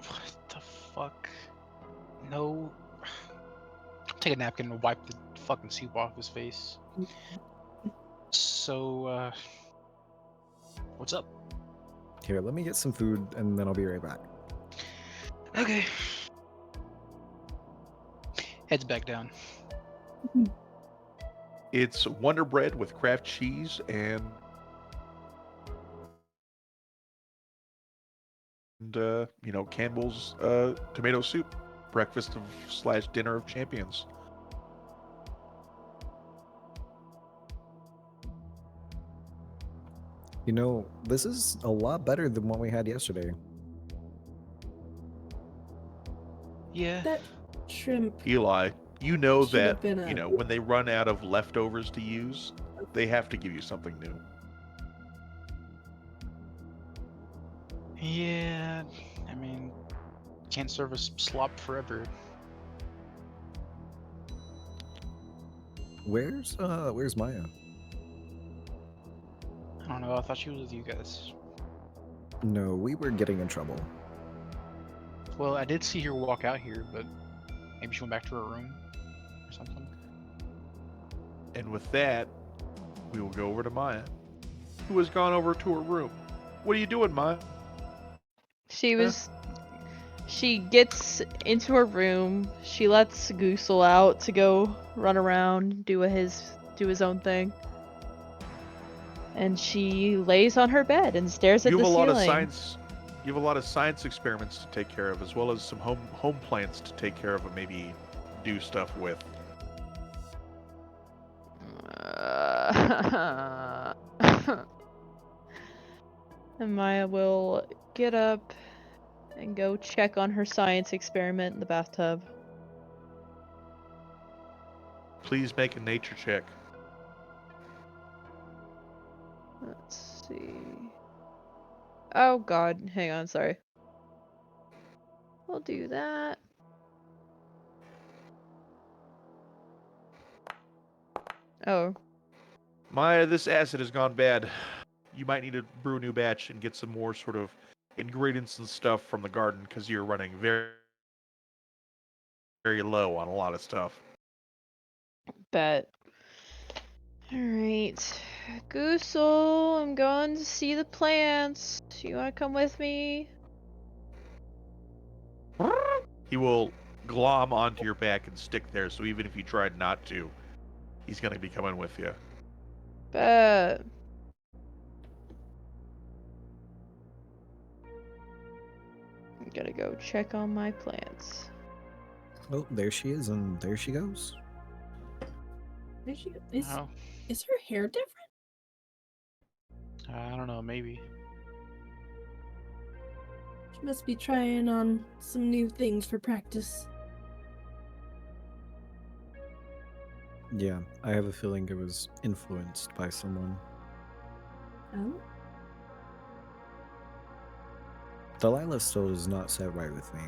What the fuck? No. Take a napkin and wipe the fucking soup off his face. So, what's up? Here, let me get some food, and then I'll be right back. Okay. Heads back down. It's Wonder Bread with Kraft cheese and Campbell's tomato soup. Breakfast of / dinner of champions. You know, this is a lot better than what we had yesterday. Yeah. That shrimp Eli, you know should that, have been you a. know, when they run out of leftovers to use, they have to give you something new. Yeah. I mean, can't serve us slop forever. Where's Maya? I don't know. I thought she was with you guys. No, we were getting in trouble. Well, I did see her walk out here, but maybe she went back to her room or something. And with that, we will go over to Maya, who has gone over to her room. What are you doing, Maya? She gets into her room. She lets Goosel out to go run around, do his own thing. And she lays on her bed and stares at You the have a lot ceiling. of science. You have a lot of science experiments to take care of, as well as some home plants to take care of, and maybe do stuff with. And Maya will get up and go check on her science experiment in the bathtub. Please make a nature check. Let's see. Oh god, hang on, sorry. We'll do that. Oh, Maya, this acid has gone bad. You might need to brew a new batch and get some more sort of ingredients and stuff from the garden, because you're running very, very low on a lot of stuff. bet. Alright. Goosel, I'm going to see the plants. You wanna come with me? He will glom onto your back and stick there, so even if you tried not to, he's going to be coming with you. Bet. I'm gonna go check on my plants. Oh, there she is, and there she goes. Oh, Is her hair different? I don't know. Maybe. She must be trying on some new things for practice. Yeah, I have a feeling it was influenced by someone. Oh? Delilah still does not sit right with me.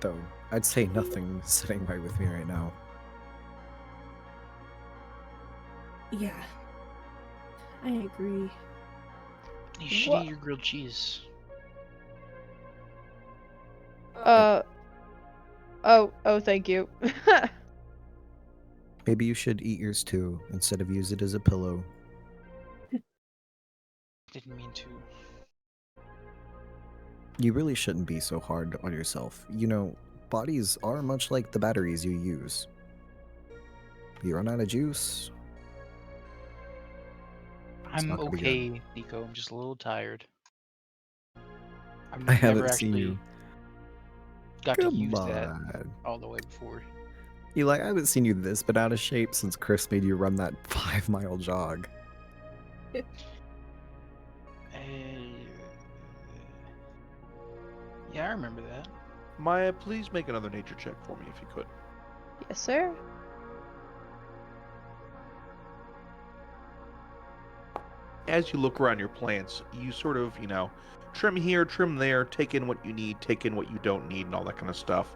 Though, I'd say nothing is sitting right with me right now. Yeah. I agree. You should What? eat your grilled cheese. Oh, thank you. Maybe you should eat yours too, instead of use it as a pillow. Didn't mean to. You really shouldn't be so hard on yourself. You know, bodies are much like the batteries you use. You run out of juice. It's I'm not gonna be good. okay, Nico. I'm just a little tired. I've I never haven't seen actually you. got to Come use that on. all the way before. Eli, I haven't seen you this been out of shape since Chris made you run that 5-mile jog. Yeah, I remember that. Maya, please make another nature check for me if you could. Yes, sir. As you look around your plants, you sort of, trim here, trim there, take in what you need, take in what you don't need, and all that kind of stuff.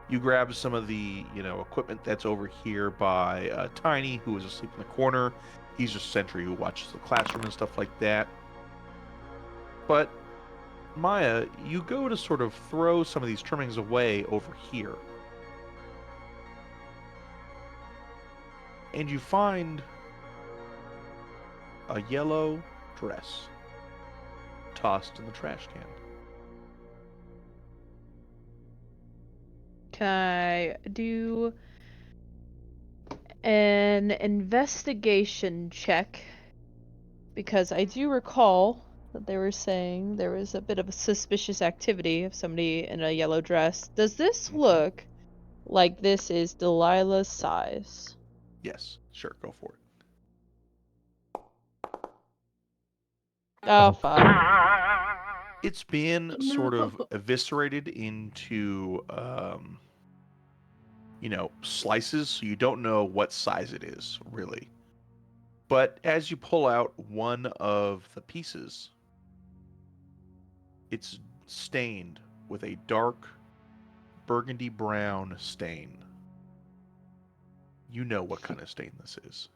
You grab some of the, equipment that's over here by Tiny, who is asleep in the corner. He's just a sentry who watches the classroom and stuff like that. But, Maya, you go to sort of throw some of these trimmings away over here. And you find a yellow dress tossed in the trash can. Can I do an investigation check? Because I do recall that they were saying there was a bit of a suspicious activity of somebody in a yellow dress. Does this look like this is Delilah's size? Yes, sure, go for it. Oh fuck. It's been sort of No. eviscerated into, slices, so you don't know what size it is, really. But as you pull out one of the pieces, it's stained with a dark burgundy brown stain. You know what kind of stain this is.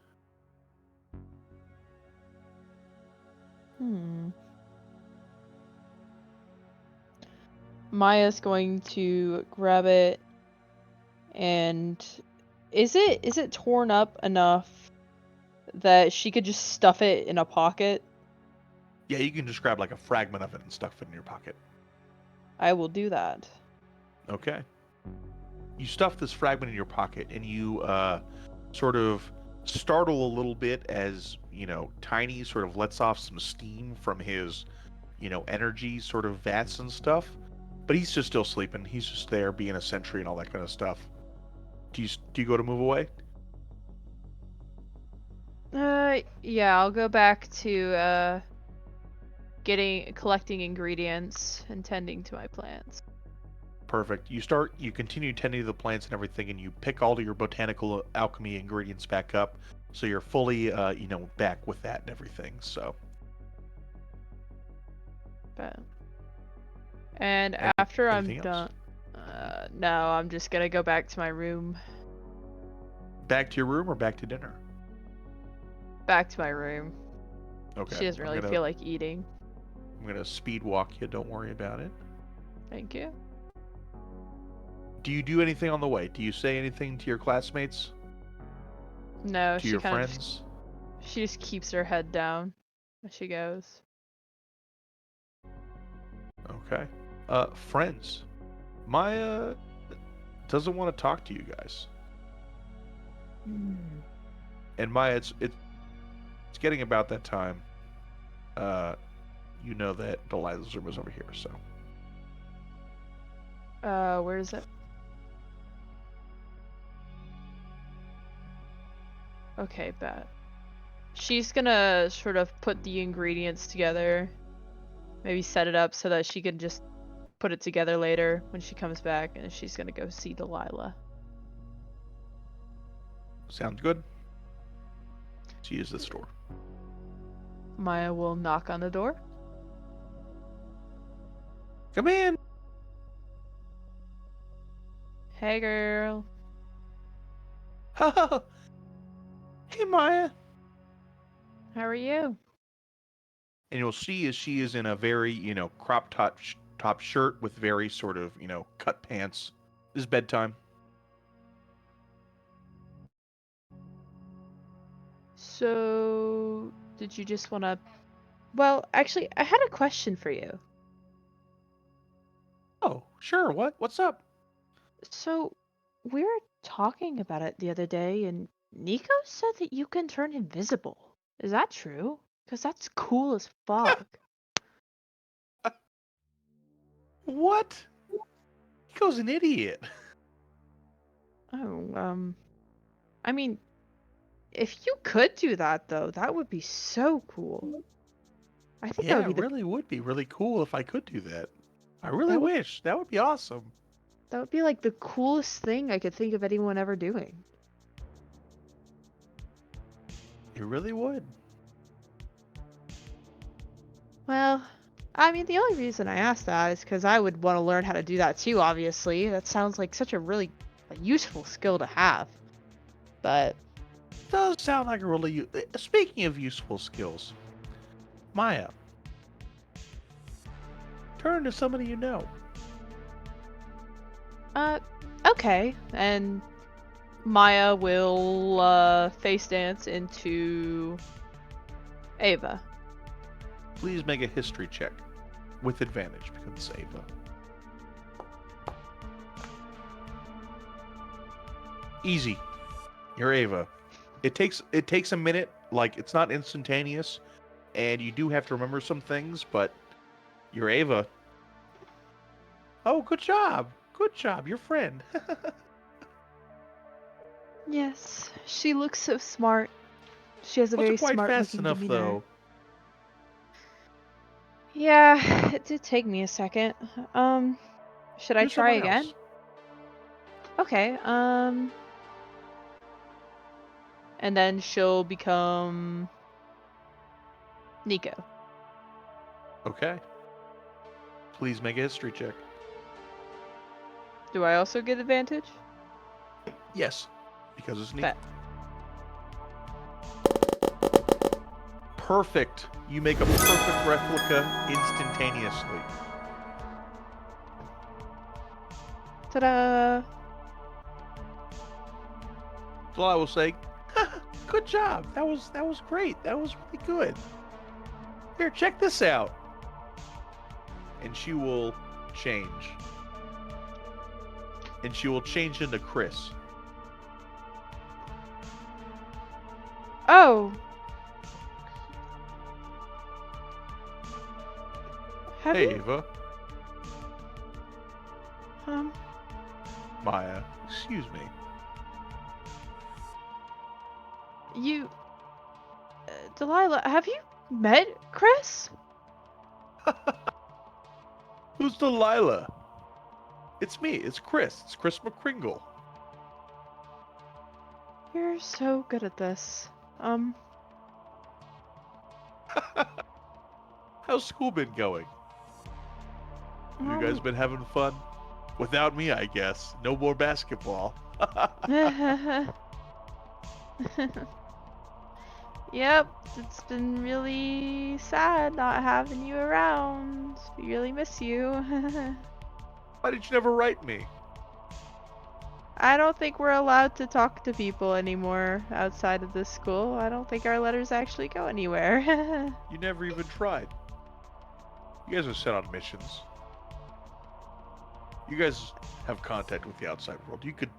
Maya's going to grab it, and is it torn up enough that she could just stuff it in a pocket? Yeah, you can just grab like a fragment of it and stuff it in your pocket. I will do that. Okay. You stuff this fragment in your pocket, and you sort of startle a little bit as, Tiny sort of lets off some steam from his, energy sort of vats and stuff. But he's just still sleeping. He's just there being a sentry and all that kind of stuff. Do you go to move away? Yeah, I'll go back to collecting ingredients and tending to my plants. Perfect. You continue tending to the plants and everything, and you pick all of your botanical alchemy ingredients back up, so you're fully, back with that and everything. So. But and Any- after I'm anything done, else? no, I'm just gonna go back to my room. Back to your room or back to dinner? Back to my room. Okay. She doesn't really feel like eating. I'm gonna speed walk you. Don't worry about it. Thank you. Do you do anything on the way? Do you say anything to your classmates? No, To she your kind of friends? she just keeps her head down as she goes. Okay. Friends. Maya doesn't want to talk to you guys. And Maya, it's getting about that time. You know that Delilah's room is over here, so. Where is it? Okay, bet. She's gonna sort of put the ingredients together. Maybe set it up so that she can just put it together later when she comes back, and she's gonna go see Delilah. Sounds good. She is this door. Maya will knock on the door. Come in. Hey, girl. Hey, Maya. How are you? And you'll see as she is in a very, crop top shirt with very sort of, cut pants. This is bedtime. So, did you just want to... Well, actually, I had a question for you. Oh, sure. What's up? So, we were talking about it the other day, and Nico said that you can turn invisible. Is that true? Because that's cool as fuck. What? Nico's an idiot. Oh, I mean, if you could do that, though, that would be so cool. I think that Yeah, would be it really would be really cool if I could do that. I really that would wish. That would be awesome. that would be like the coolest thing I could think of anyone ever doing. It really would. Well, I mean, the only reason I asked that is because I would want to learn how to do that too, obviously. That sounds like such a really useful skill to have. But, Does sound like a really. Speaking of useful skills, Maya, turn to somebody you know. okay. And Maya will, face dance into Ava. Please make a history check with advantage because it's Ava. Easy. You're Ava. It takes a minute. Like, it's not instantaneous, and you do have to remember some things, but you're Ava. Oh, good job. Good job. Your friend. Yes, she looks so smart. She has a very Wasn't quite smart fast looking enough, demeanor. though. Yeah, it did take me a second. Should I Do try someone again? else. Okay, and then she'll become Nico. Okay. Please make a history check. Do I also get advantage? Yes, because it's neat. Bet. Perfect. You make a perfect replica instantaneously. Ta-da! So I will say, good job. That was great. That was really good. Here, check this out. And she will change. And she will change into Chris. Oh! Have Hey, you, Ava. Maya. Excuse me. you, Delilah, have you met Chris? Who's Delilah? It's me. It's Chris. It's Chris McCringle. You're so good at this. How's school been going? You guys been having fun? Without me, I guess. No more basketball. Yep, it's been really sad not having you around. We really miss you. Why did you never write me? I don't think we're allowed to talk to people anymore outside of this school. I don't think our letters actually go anywhere. You never even tried. You guys are sent on missions. You guys have contact with the outside world. You could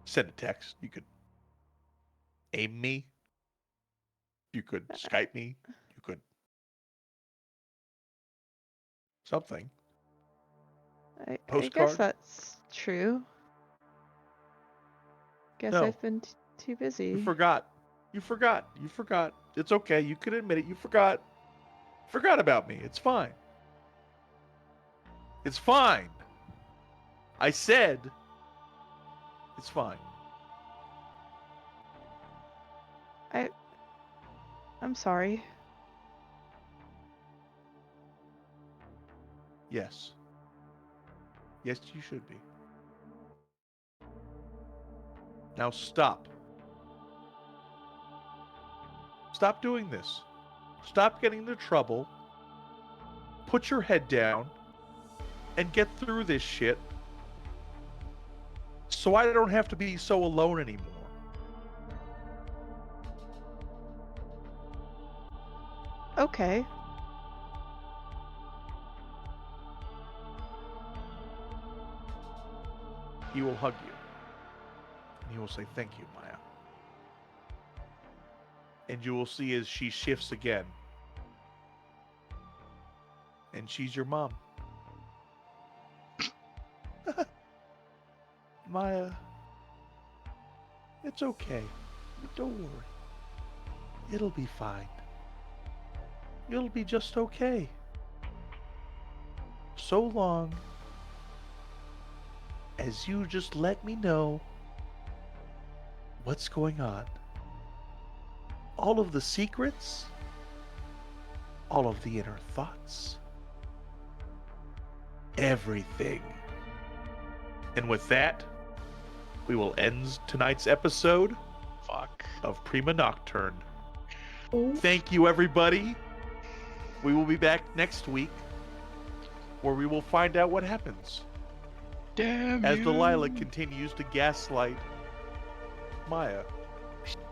send a text. You could aim me. You could Skype me. You could something. I guess Postcard? that's true. Guess No. I've been too You busy. forgot. You forgot. You forgot. It's okay. You can admit it. You forgot. Forgot about me. It's fine. It's fine. I said it's fine. I'm sorry. Yes. Yes, you should be. Now stop. Stop doing this. Stop getting into trouble. Put your head down and get through this shit so I don't have to be so alone anymore. Okay. He will hug you. And he will say, "Thank you, Maya." And you will see as she shifts again. And she's your mom. Maya, it's okay. Don't worry. It'll be fine. You'll be just okay. So long as you just let me know what's going on. All of the secrets, all of the inner thoughts, everything. And with that, we will end tonight's episode Fuck. of Prima Nocturne. Thank you, everybody. We will be back next week where we will find out what happens Damn as you. Delilah continues to gaslight Maya.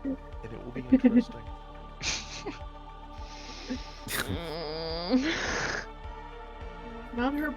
And it will be interesting. Not her